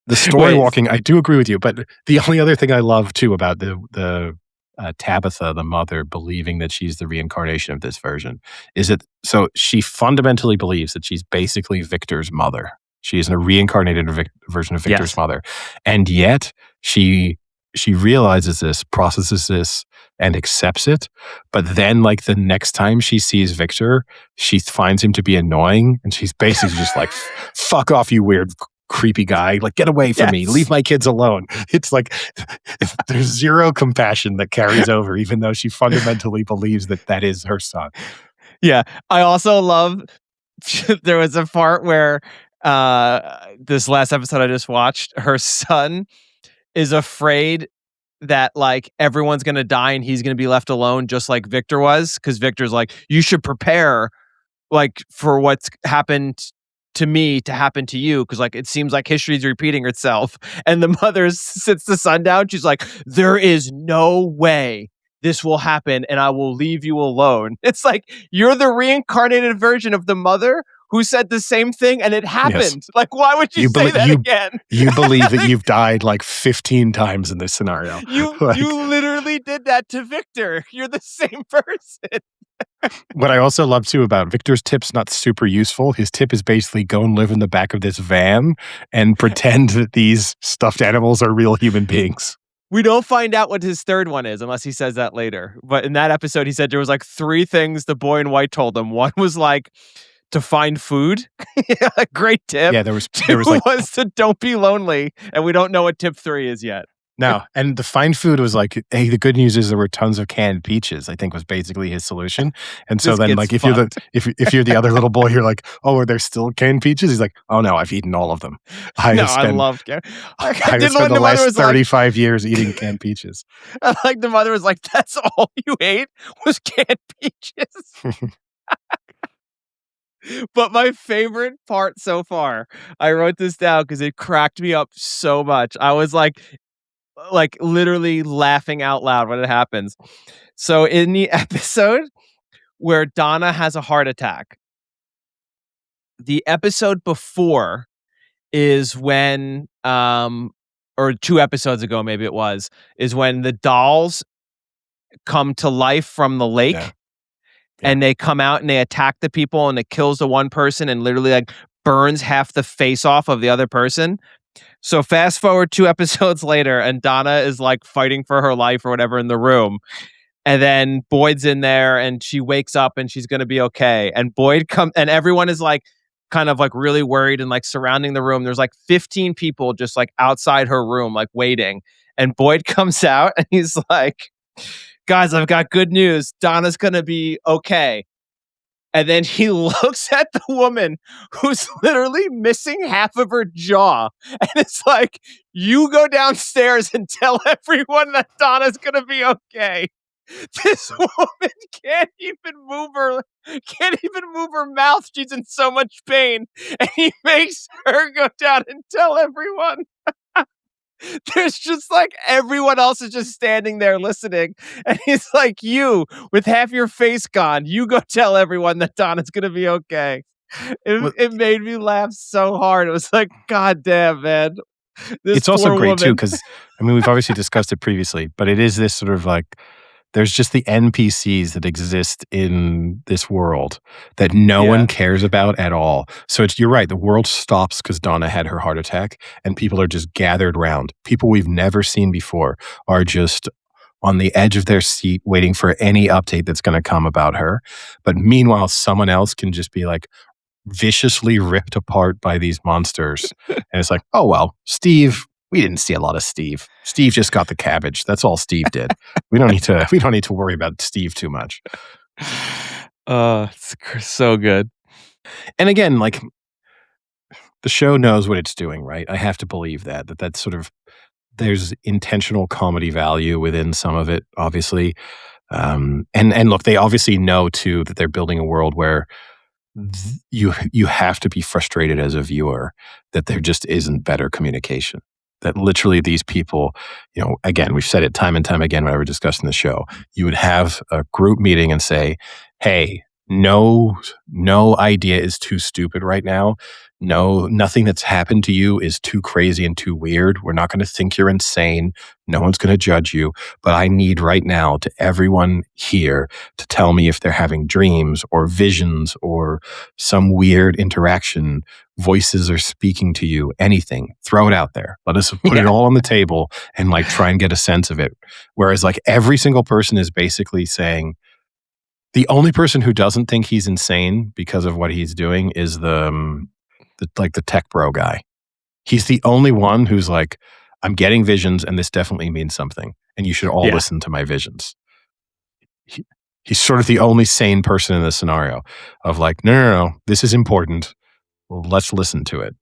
The story Wait. walking, I do agree with you, but the only other thing I love too about the Tabitha, the mother, believing that she's the reincarnation of this version is that so she fundamentally believes that she's basically Victor's mother. She is a reincarnated version of Victor's Yes. mother, and yet she realizes this, processes this, and accepts it. But then, like the next time she sees Victor, she finds him to be annoying, and she's basically just like, "Fuck off, you weird." Creepy guy, like get away from me, leave my kids alone. It's like there's zero compassion that carries over, even though she fundamentally believes that is her son. Yeah, I also love there was a part where this last episode I just watched, her son is afraid that like everyone's gonna die and he's gonna be left alone, just like Victor was, because Victor's like, you should prepare like for what's happened to me to happen to you, because like it seems like history's repeating itself. And the mother sits the son down. She's like, there is no way this will happen and I will leave you alone. It's like you're the reincarnated version of the mother who said the same thing and it happened. Yes. Like, why would you say that again? You believe that you've died like 15 times in this scenario. You literally did that to Victor. You're the same person. What I also love too about Victor's tip's not super useful. His tip is basically go and live in the back of this van and pretend that these stuffed animals are real human beings. We don't find out what his third one is unless he says that later. But in that episode, he said there was like 3 things the boy in white told him. One was like to find food. A great tip. Yeah, there was 2 like was to don't be lonely, and we don't know what tip 3 is yet. no, and the find food was like, hey, the good news is there were tons of canned peaches, I think was basically his solution. And so This then gets like fucked. if you're the other little boy, you're like, "Oh, are there still canned peaches?" He's like, "Oh no, I've eaten all of them. I No, have I spent loved Karen. I I have did spent when the the mother last was like 35 years eating canned peaches." I like the mother was like, "That's all you ate was canned peaches?" But my favorite part so far, I wrote this down because it cracked me up so much. I was like literally laughing out loud when it happens. So in the episode where Donna has a heart attack, the episode before is when or 2 episodes ago maybe it was, is when the dolls come to life from the Yeah. lake Yeah. and they come out and they attack the people and it kills the one person and literally like burns half the face off of the other person. So fast forward 2 episodes later and Donna is like fighting for her life or whatever in the room. And then Boyd's in there and she wakes up and she's going to be okay. And Boyd come and everyone is like kind of like really worried and like surrounding the room. There's like 15 people just like outside her room like waiting. And Boyd comes out and he's like, "Guys, I've got good news. Donna's going to be okay." And then he looks at the woman who's literally missing half of her jaw. And it's like, "You go downstairs and tell everyone that Donna's going to be okay." This woman can't even move her mouth. She's in so much pain. And he makes her go down and tell everyone. There's just like everyone else is just standing there listening. And he's like, "You, with half your face gone, you go tell everyone that Donna's gonna be okay." It Well, it made me laugh so hard. It was like, God damn, man. This it's also poor great too woman. because I mean, we've obviously discussed it previously, but it is this sort of like there's just the NPCs that exist in this world that no Yeah. one cares about at all. So you're right. The world stops because Donna had her heart attack, and people are just gathered round. People we've never seen before are just on the edge of their seat, waiting for any update that's going to come about her. But meanwhile, someone else can just be like viciously ripped apart by these monsters, and it's like, oh well, Steve. We didn't see a lot of Steve. Steve just got the cabbage. That's all Steve did. We don't need to worry about Steve too much. It's so good. And again, like the show knows what it's doing, right? I have to believe that's sort of there's intentional comedy value within some of it, obviously. And look, they obviously know too that they're building a world where you have to be frustrated as a viewer that there just isn't better communication. That literally these people, again, we've said it time and time again whenever discussing the show, you would have a group meeting and say, "Hey, no idea is too stupid right now. No, nothing that's happened to you is too crazy and too weird. We're not going to think you're insane. No one's going to judge you. But I need right now to everyone here to tell me if they're having dreams or visions or some weird interaction. Voices are speaking to you, anything. Throw it out there. Let us put it all on the table and like try and get a sense of it." Whereas like every single person is basically saying, the only person who doesn't think he's insane because of what he's doing is the tech bro guy. He's the only one who's like, "I'm getting visions and this definitely means something. And you should all Yeah. listen to my visions." He's sort of the only sane person in this scenario of like, no, this is important. Well, let's listen to it.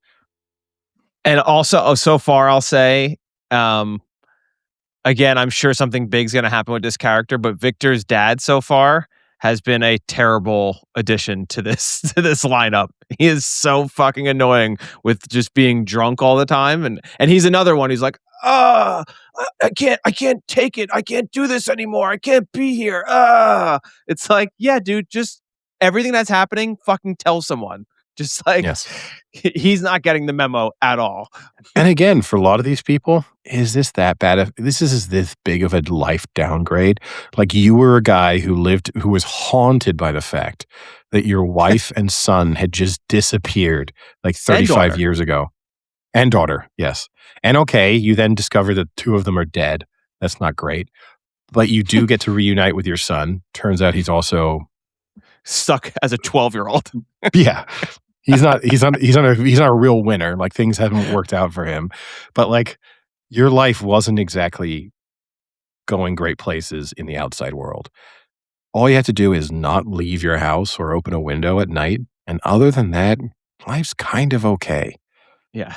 And also, so far I'll say, again, I'm sure something big's gonna happen with this character, but Victor's dad so far has been a terrible addition to this to this lineup. He is so fucking annoying with just being drunk all the time, and he's another one who's like, I can't take it. I can't do this anymore. I can't be here. It's like, yeah, dude, just everything that's happening, fucking tell someone. Just like Yes. he's not getting the memo at all. And again, for a lot of these people, is this that bad? This is this big of a life downgrade. Like you were a guy who was haunted by the fact that your wife and son had just disappeared like 35 daughter. years ago. And daughter, yes. And okay, you then discover that 2 of them are dead. That's not great. But you do get to reunite with your son. Turns out he's also Stuck as a 12-year-old. yeah. He's not a real winner. Like, things haven't worked out for him. But, like, your life wasn't exactly going great places in the outside world. All you have to do is not leave your house or open a window at night, and other than that, life's kind of okay. Yeah.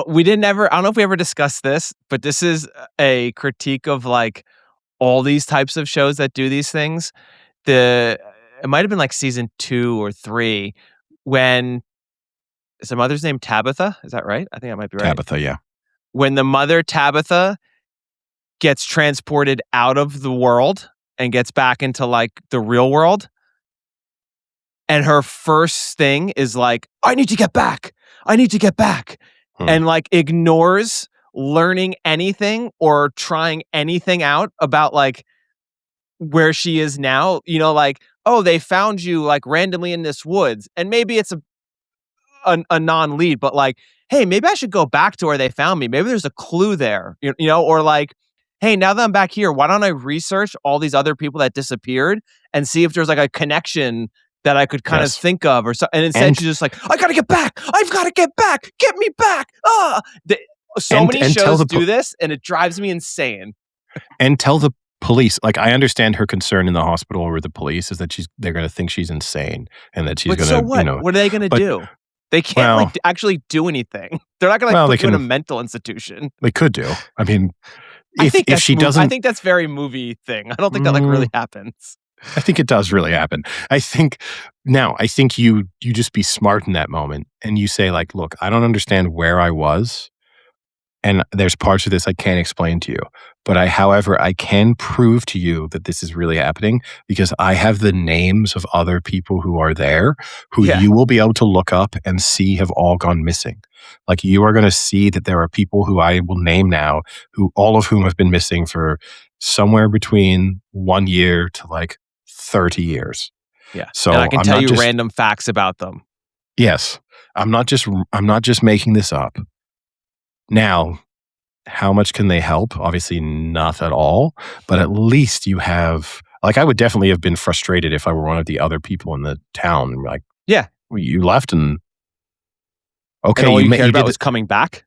We didn't ever I don't know if we ever discussed this, but this is a critique of, like, all these types of shows that do these things. The It might have been, like, season 2 or 3 when is the mother's name Tabitha? Is that right? I think that might be right. Tabitha, yeah. When the mother, Tabitha, gets transported out of the world and gets back into, like, the real world, and her first thing is like, "I need to get back. I need to get back." Hmm. And, like, ignores learning anything or trying anything out about, like, where she is now, like, "Oh, they found you, like, randomly in this woods." And maybe it's a non-lead, but, like, "Hey, maybe I should go back to where they found me. Maybe there's a clue there." Or like, "Hey, now that I'm back here, why don't I research all these other people that disappeared and see if there's, like, a connection that I could kind of Yes. think of or so." And instead And she's just like, "I gotta get back. I've gotta get back. Get me back. Ah." So many and tell shows the do this, and it drives me insane. and tell the police. Like, I understand her concern in the hospital or with the police is that they're gonna think she's insane and that she's But so gonna, what? What are they gonna but do? They can't, like, well actually do anything. They're not gonna, like, well, put you in a mental institution. they could do. I mean, I if think if that's she I doesn't think that's very movie thing. I don't think that, like, mm, really happens. I think it does really happen. I think you just be smart in that moment and you say, like, "Look, I don't understand where I was, and there's parts of this I can't explain to you. But however, I can prove to you that this is really happening because I have the names of other people who are there who Yeah. you will be able to look up and see have all gone missing. Like, you are going to see that there are people who I will name now who all of whom have been missing for somewhere between 1 year to like 30 years. Yeah, and I So can I'm tell not you just random facts about them. yes, I'm not just making this up. Now, how much can they help? Obviously, not at all. But at least you have, like, I would definitely have been frustrated if I were one of the other people in the town. Like, Yeah, well, you left, and and okay, all you cared about was coming back?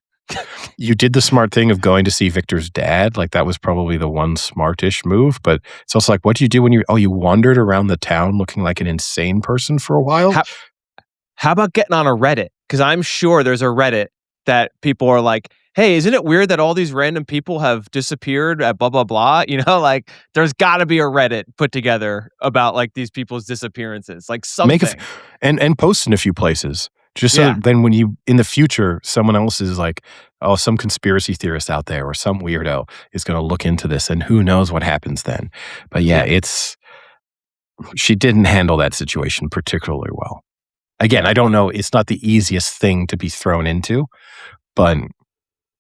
you did the smart thing of going to see Victor's dad. Like, that was probably the one smartish move. But it's also like, what do you do when you wandered around the town looking like an insane person for a while? How how about getting on a Reddit? Because 'Cause I'm sure there's a Reddit that people are like, "Hey, isn't it weird that all these random people have disappeared at blah, blah, blah?" Like, there's gotta be a Reddit put together about, like, these people's disappearances, like, Make something. and post in a few places. Just so Yeah, that then when you in the future, someone else is like, oh, some conspiracy theorist out there or some weirdo is gonna look into this and who knows what happens then. But yeah, yeah, it's she didn't handle that situation particularly well. Again, I don't know, it's not the easiest thing to be thrown into, but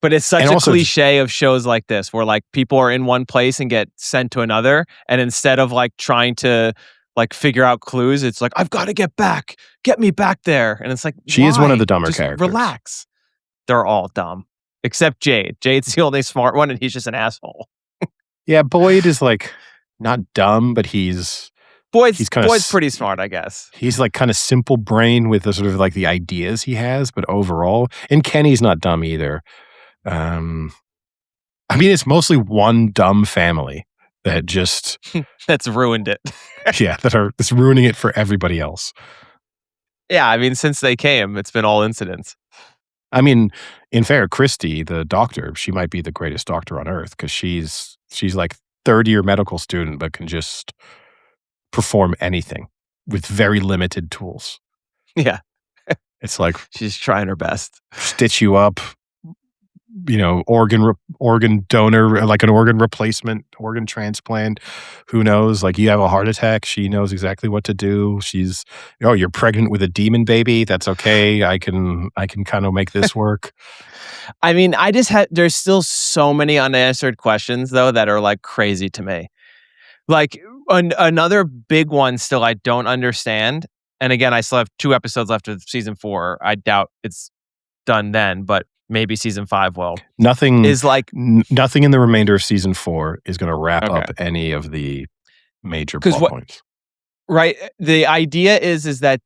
but it's and such a also just cliche of shows like this where, like, people are in one place and get sent to another, and instead of, like, trying to, like, figure out clues, it's like, "I've gotta get back. Get me back there." And it's like, she is one of the "Why? dumber Just characters. relax." They're all dumb, except Jade. Jade's the only smart one, and he's just an asshole. Yeah, Boyd is like not dumb, but he's kinda Boyd's pretty smart, I guess. he's like kind of simple brain with the sort of like the ideas he has, but overall, and Kenny's not dumb either. Um, I mean, it's mostly one dumb family that just, That's ruined it. yeah, that's ruining it for everybody else. Yeah, I mean, since they came, it's been all incidents. I mean, in fair, Christy, the doctor, she might be the greatest doctor on earth because she's like third-year medical student, but can just perform anything with very limited tools. Yeah, It's like she's trying her best. stitch you up, organ donor, like an organ replacement, organ transplant. Who knows? Like, you have a heart attack, she knows exactly what to do. You're pregnant with a demon baby. That's okay. I can kind of make this work. I mean, there's still so many unanswered questions, though, that are, like, crazy to me. Like, another big one still I don't understand, and again, I still have 2 episodes left of season 4. I doubt it's done then, but maybe season 5 will, Nothing is like nothing in the remainder of season 4 is going to wrap okay. up any of the major 'Cause plot points. Right, the idea is that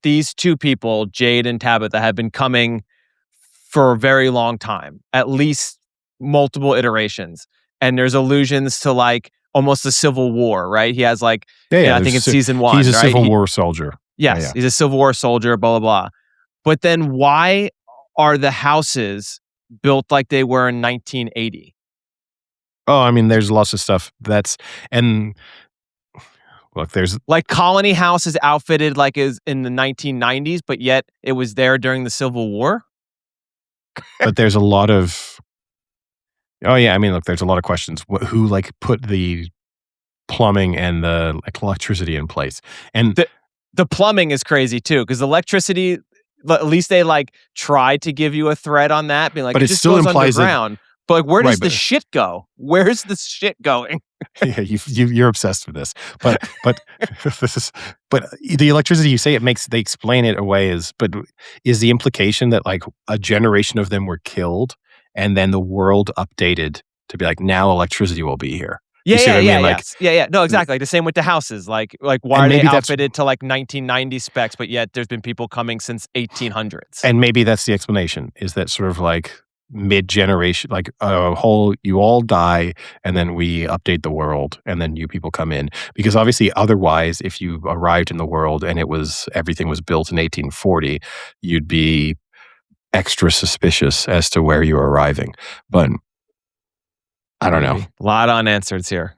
these 2 people, Jade and Tabitha, have been coming for a very long time, at least multiple iterations, and there's allusions to, like, almost a civil war, right? He has, like, Yeah, I think it's season he's 1, a right? Civil War soldier. Yes, Yeah. he's a Civil War soldier, blah, blah, blah. But then why are the houses built like they were in 1980? Oh, I mean, there's lots of stuff and look, there's Like, Colony House is outfitted like is in the 1990s, but yet it was there during the Civil War? but there's a lot of oh yeah, I mean, look, there's a lot of questions. Who like put the plumbing and the like electricity in place? And The plumbing is crazy too, because electricity, at least they like tried to give you a thread on that, being like but it it just still goes implies that underground. But like, where does right, the but shit go? Where's the shit going? yeah, you're obsessed with this. But this is but the electricity you say they explain it away but is the implication that like a generation of them were killed and then the world updated to be like now electricity will be here. Yeah, You see yeah, what I yeah, mean? Like yes. Yeah. No, exactly. Like the same with the houses. Like why and are they maybe that's outfitted to like 1990 specs, but yet there's been people coming since 1800s? and maybe that's the explanation is that sort of like mid-generation like a whole you all die and then we update the world and then you people come in because obviously otherwise if you arrived in the world and everything was built in 1840 you'd be extra suspicious as to where you're arriving but I don't know Maybe. A lot of unanswers here.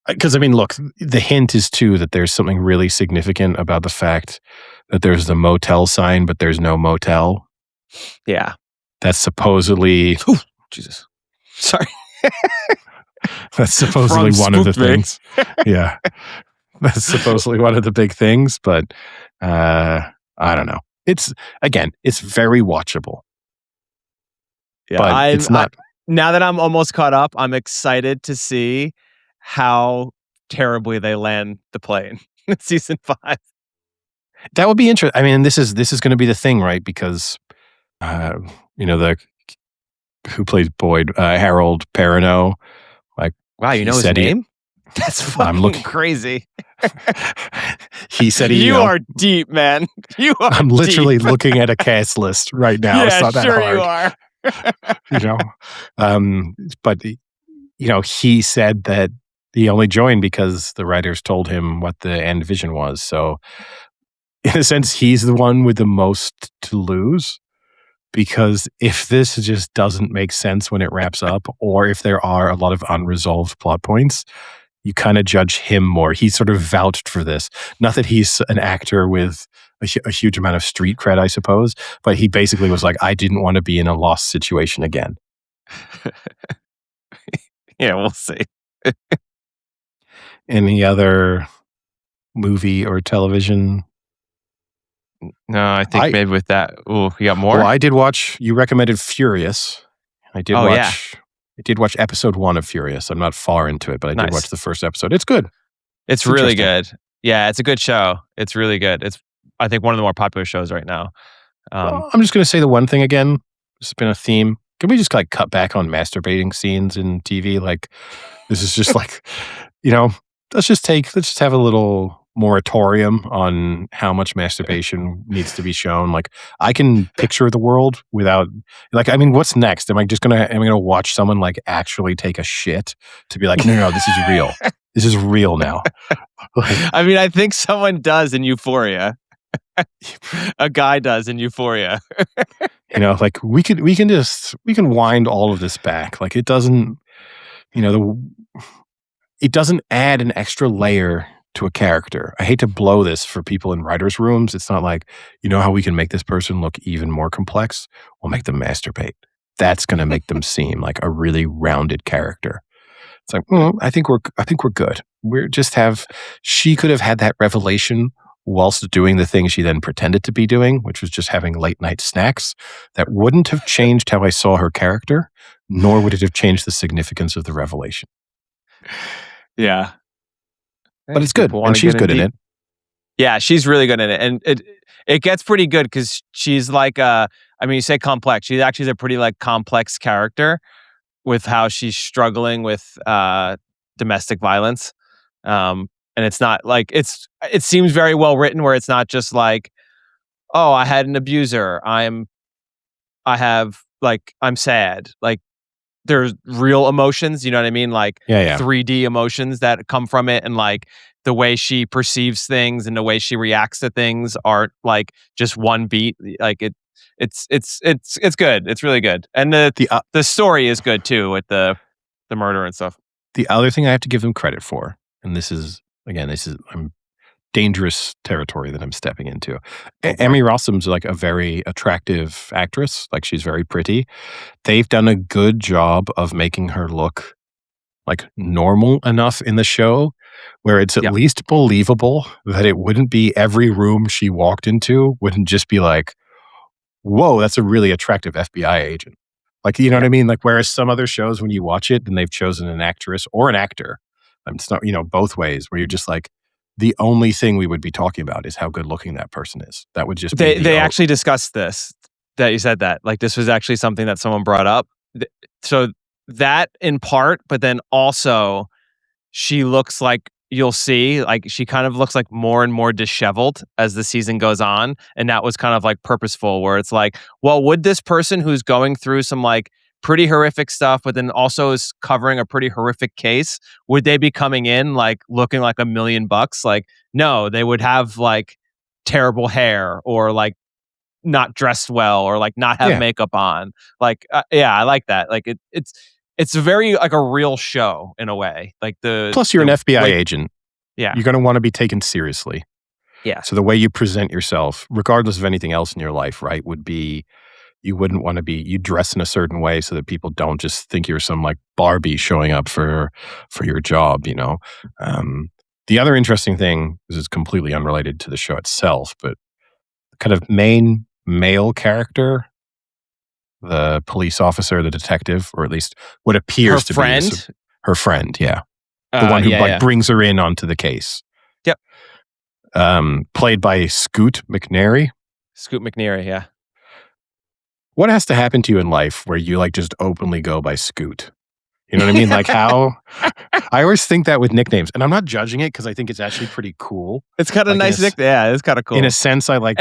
because I mean look the hint is too that there's something really significant about the fact that there's the motel sign but there's no motel. Yeah. That's supposedly Ooh, Jesus. Sorry. that's supposedly one of the spooked me. things. Yeah. That's supposedly one of the big things, but I don't know. It's very watchable. Yeah, But it's not now that I'm almost caught up, I'm excited to see how terribly they land the plane in season 5. that would be interesting. I mean, this is going to be the thing, right? Because the who plays Boyd, Harold Perrineau, like Wow, you he know his said name? That's I'm fucking looking crazy. he said he You are deep, man. You are I'm literally deep. looking at a cast list right now. It's Yeah, not that sure hard. you are. But he said that he only joined because the writers told him what the end vision was. So in a sense, he's the one with the most to lose because if this just doesn't make sense when it wraps up, or if there are a lot of unresolved plot points, you kind of judge him more. He sort of vouched for this. Not that he's an actor with a huge amount of street cred, I suppose, but he basically was like, I didn't want to be in a lost situation again. Yeah, we'll see. Any other movie or television? No, I think maybe with that. Oh, you got more? Well, I did watch, you recommended Furious. I did watch episode 1 of Furious. I'm not far into it, but I did watch the first episode. It's good. It's really good. Yeah, it's a good show. It's really good. It's, I think, one of the more popular shows right now. Well, I'm just going to say the one thing again. It's been a theme. Can we just like cut back on masturbating scenes in TV? Like, this is just like, let's just have a little moratorium on how much masturbation needs to be shown. Like, I can picture the world without, like, I mean, what's next? Am I gonna watch someone like actually take a shit to be like, no, this is real. This is real now. I mean, I think someone does in Euphoria. A guy does in Euphoria. Like we can wind all of this back. Like it doesn't, it doesn't add an extra layer to a character. I hate to blow this for people in writers' rooms. It's not like, how we can make this person look even more complex? We'll make them masturbate. That's going to make them seem like a really rounded character. It's like, I think we're good. She could have had that revelation whilst doing the thing she then pretended to be doing, which was just having late night snacks. That wouldn't have changed how I saw her character, nor would it have changed the significance of the revelation. Yeah. But it's good. And she's good in it. Yeah, she's really good in it. And it gets pretty good because she's like I mean, you say complex. She actually is a pretty like complex character with how she's struggling with domestic violence. And it's not like it seems very well written where it's not just like, oh, I had an abuser. I'm sad. Like there's real emotions, you know what I mean? Like Yeah. 3D emotions that come from it, and like the way she perceives things and the way she reacts to things aren't like just one beat. Like it's good. It's really good. And the story is good too with the murder and stuff. The other thing I have to give them credit for, and this is dangerous territory that I'm stepping into. Emmy Rossum's like a very attractive actress. Like she's very pretty. They've done a good job of making her look like normal enough in the show where it's at least believable that it wouldn't be every room she walked into wouldn't just be like, whoa, that's a really attractive FBI agent. Like, you know what I mean? Like, whereas some other shows, when you watch it, then they've chosen an actress or an actor. It's not, both ways where you're just like, the only thing we would be talking about is how good looking that person is. That would just be they actually discussed this, that you said that. Like this was actually something that someone brought up. So that in part, but then also she looks like, you'll see, like she kind of looks like more and more disheveled as the season goes on. And that was kind of like purposeful, where it's like, well, would this person who's going through some like pretty horrific stuff, but then also is covering a pretty horrific case, would they be coming in like looking like $1,000,000? Like, no, they would have like terrible hair or like not dressed well or like not have makeup on. Like, I like that. Like it's a very like a real show in a way. Like plus you're an FBI agent. Yeah. You're going to want to be taken seriously. Yeah. So the way you present yourself, regardless of anything else in your life, right, would be, you wouldn't want to be, you dress in a certain way so that people don't just think you're some like Barbie showing up for your job, The other interesting thing, this is completely unrelated to the show itself, but kind of main male character, the police officer, the detective, or at least what appears to be her friend, yeah. The one who brings her in onto the case. Yep. Played by Scoot McNairy. Scoot McNairy, yeah. What has to happen to you in life where you like just openly go by Scoot? You know what I mean? Like how I always think that with nicknames, and I'm not judging it because I think it's actually pretty cool. It's kind of nice nickname. Yeah, it's kind of cool. In a sense, I wish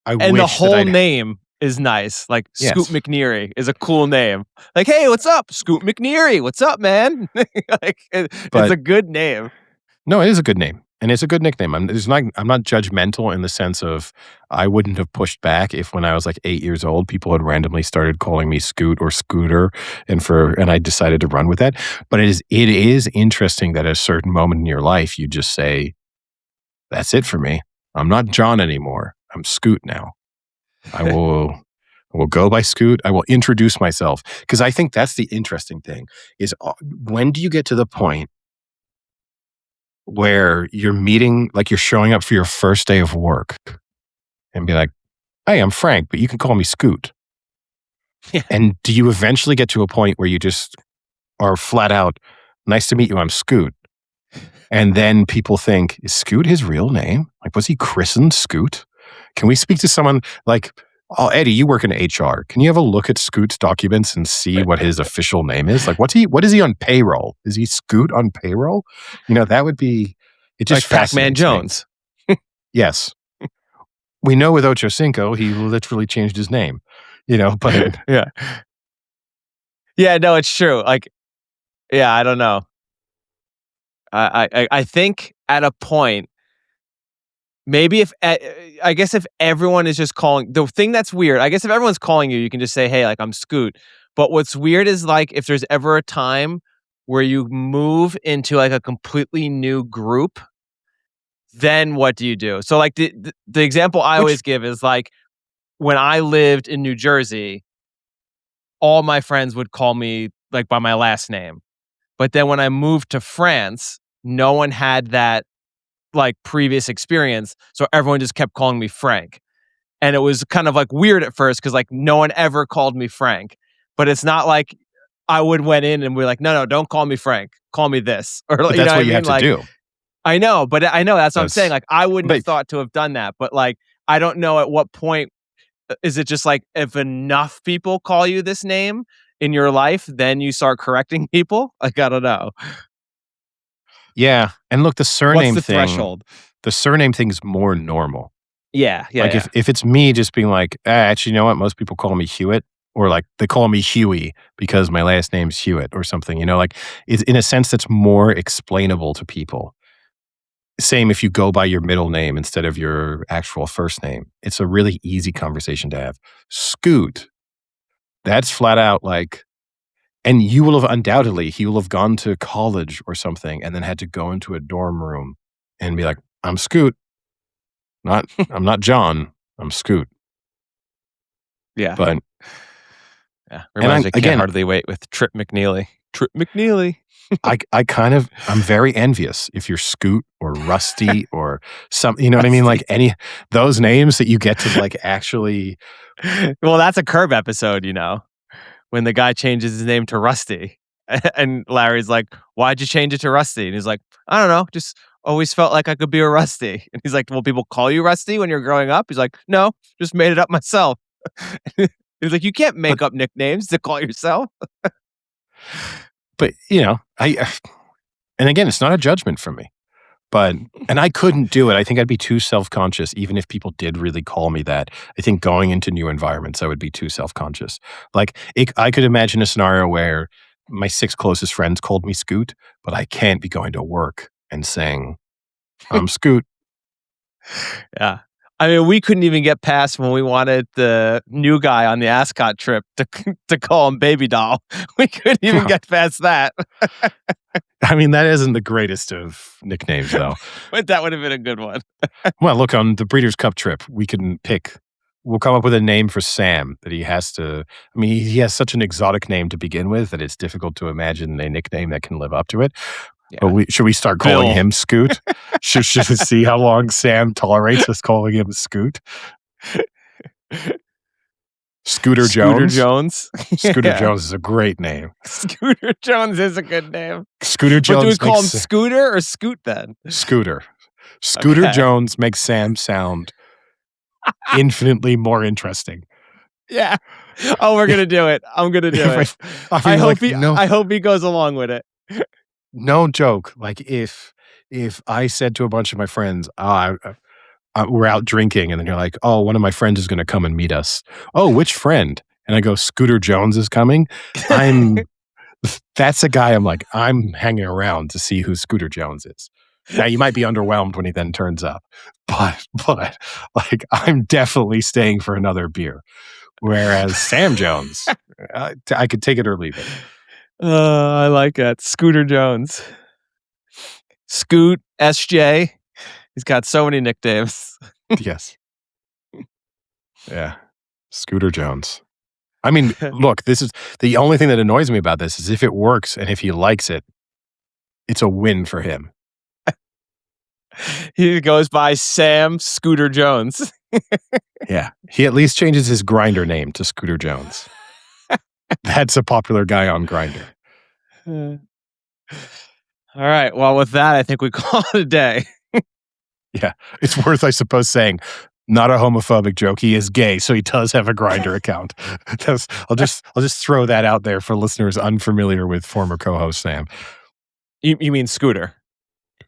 the whole name is nice. Like Scoot McNairy is a cool name. Like, hey, what's up, Scoot McNairy? What's up, man? Like, it's a good name. No, it is a good name. And it's a good nickname. I'm not judgmental in the sense of I wouldn't have pushed back if when I was like 8 years old, people had randomly started calling me Scoot or Scooter, and I decided to run with that. But it is interesting that at a certain moment in your life, you just say, that's it for me. I'm not John anymore. I'm Scoot now. I will go by Scoot. I will introduce myself. Because I think that's the interesting thing is when do you get to the point where you're meeting, like you're showing up for your first day of work and be like, hey, I'm Frank, but you can call me Scoot. Yeah. And do you eventually get to a point where you just are flat out, nice to meet you, I'm Scoot. And then people think, is Scoot his real name? Like, was he christened Scoot? Can we speak to someone like, oh, Eddie, you work in HR. Can you have a look at Scoot's documents and see what his official name is? Like, what is he on payroll? Is he Scoot on payroll? That would be, it just like Pac-Man Jones. Yes. We know with Ocho Cinco, he literally changed his name, but. Yeah. Yeah, no, it's true. Like, yeah, I don't know. I think at a point, maybe I guess if everyone is just calling, the thing that's weird, I guess if everyone's calling you, you can just say, hey, like I'm Scoot. But what's weird is like if there's ever a time where you move into like a completely new group, then what do you do? So like the example I always give is like when I lived in New Jersey, all my friends would call me like by my last name. But then when I moved to France, no one had that like previous experience. So everyone just kept calling me Frank. And it was kind of like weird at first because like no one ever called me Frank. But it's not like I went in and we're like, no, don't call me Frank. Call me this. Or but that's what you have to do. I know, but I know that's what I'm saying. Like I wouldn't have thought to have done that. But like I don't know at what point Is it just like if enough people call you this name in your life, then you start correcting people? Like, I don't know. Yeah, and look, What's the threshold? the surname thing's more normal. Yeah, yeah, Like, yeah. if it's me just being like, actually, you know what? Most people call me Hewitt," or, like, they call me Huey because my last name's Hewitt or something, like, it's in a sense that's more explainable to people. Same if you go by your middle name instead of your actual first name. It's a really easy conversation to have. Scoot, that's flat out like, and you will have undoubtedly, he will have gone to college or something and then had to go into a dorm room and be like, "I'm Scoot. I'm not John. I'm Scoot." Yeah. But Yeah. and Reminds me, I can't again, hardly wait with Trip McNeely. Trip McNeely. I'm very envious if you're Scoot or Rusty or some, you know what I mean? Rusty. Like any those names that you get to like actually. Well, that's a Curb episode, when the guy changes his name to Rusty. And Larry's like, "Why'd you change it to Rusty?" And he's like, "I don't know. Just always felt like I could be a Rusty." And he's like, "Well, people call you Rusty when you're growing up?" He's like, "No, just made it up myself." He's like, "You can't But make up nicknames to call yourself." but I and again, it's not a judgment from me. But and I couldn't do it. I think I'd be too self-conscious even if people did really call me that. I think going into new environments, I would be too self-conscious. Like, I could imagine a scenario where my 6 closest friends called me Scoot, but I can't be going to work and saying, "I'm Scoot." Yeah. I mean, we couldn't even get past when we wanted the new guy on the Ascot trip to call him Baby Doll. We couldn't even get past that. I mean, that isn't the greatest of nicknames, though. But that would have been a good one. Well, look, on the Breeders' Cup trip, we'll come up with a name for Sam that he has to. I mean, he has such an exotic name to begin with that it's difficult to imagine a nickname that can live up to it. Yeah. But should we start calling Bill. him Scoot? should we see how long Sam tolerates us calling him Scoot? Scooter Jones? Scooter Jones is a great name. Scooter Jones is a good name. Scooter Jones. But do we call him Scooter or Scoot then? Scooter. Scooter Okay. Jones makes Sam sound infinitely more interesting. Yeah. Oh, we're gonna do it. I'm gonna do it. I hope he goes along with it. No joke. Like if I said to a bunch of my friends, we're out drinking, and then you're like, "Oh, one of my friends is going to come and meet us." "Oh, which friend?" And I go, "Scooter Jones is coming." That's a guy I'm hanging around to see who Scooter Jones is. Now, you might be underwhelmed when he then turns up, but like I'm definitely staying for another beer. Whereas Sam Jones, I could take it or leave it. I like that. Scooter Jones. Scoot, SJ. He's got so many nicknames. Yes. Yeah. Scooter Jones. I mean, look, this is the only thing that annoys me about this is if it works and if he likes it, it's a win for him. He goes by Sam Scooter Jones. Yeah. He at least changes his Grindr name to Scooter Jones. That's a popular guy on Grindr. All right. Well, with that, I think we call it a day. Yeah. It's worth, I suppose, saying not a homophobic joke. He is gay, so he does have a Grindr account. I'll just throw that out there for listeners unfamiliar with former co-host Sam. You mean Scooter?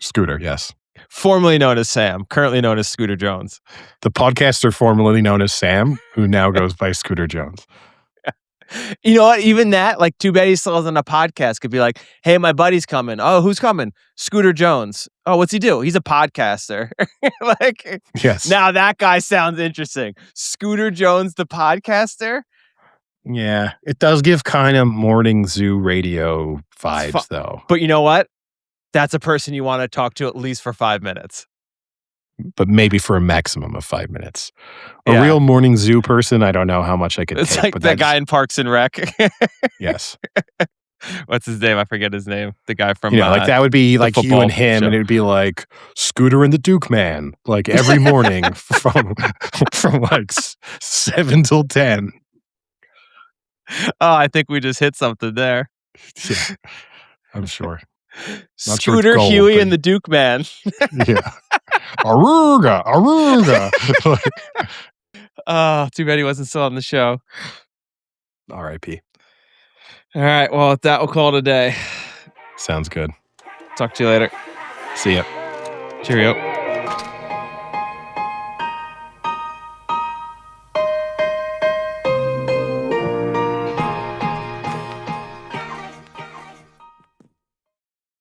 Scooter, yes. Formerly known as Sam, currently known as Scooter Jones. The podcaster formerly known as Sam, who now goes by Scooter Jones. You know what? Even that, like, too bad he still isn't a podcast. Could be like, "Hey, my buddy's coming." "Oh, who's coming?" "Scooter Jones." "Oh, what's he do?" "He's a podcaster." Like, yes. Now that guy sounds interesting. Scooter Jones, the podcaster. Yeah, it does give kind of morning zoo radio vibes, though. But you know what? That's a person you want to talk to at least for 5 minutes. But maybe for a maximum of 5 minutes. A real morning zoo person, I don't know how much I could It's take. like but that guy in Parks and Rec. Yes. What's his name? I forget his name. The guy from like that would be like you and him, show. And it would be like Scooter and the Duke Man, like every morning from like 7 till 10. Oh, I think we just hit something there. Yeah, I'm sure. Scooter, gold, Huey, and the Duke Man. Yeah. Aruga. Oh, too bad he wasn't still on the show. R.I.P. All right. Well, that will call it a day. Sounds good. Talk to you later. See ya. Cheerio.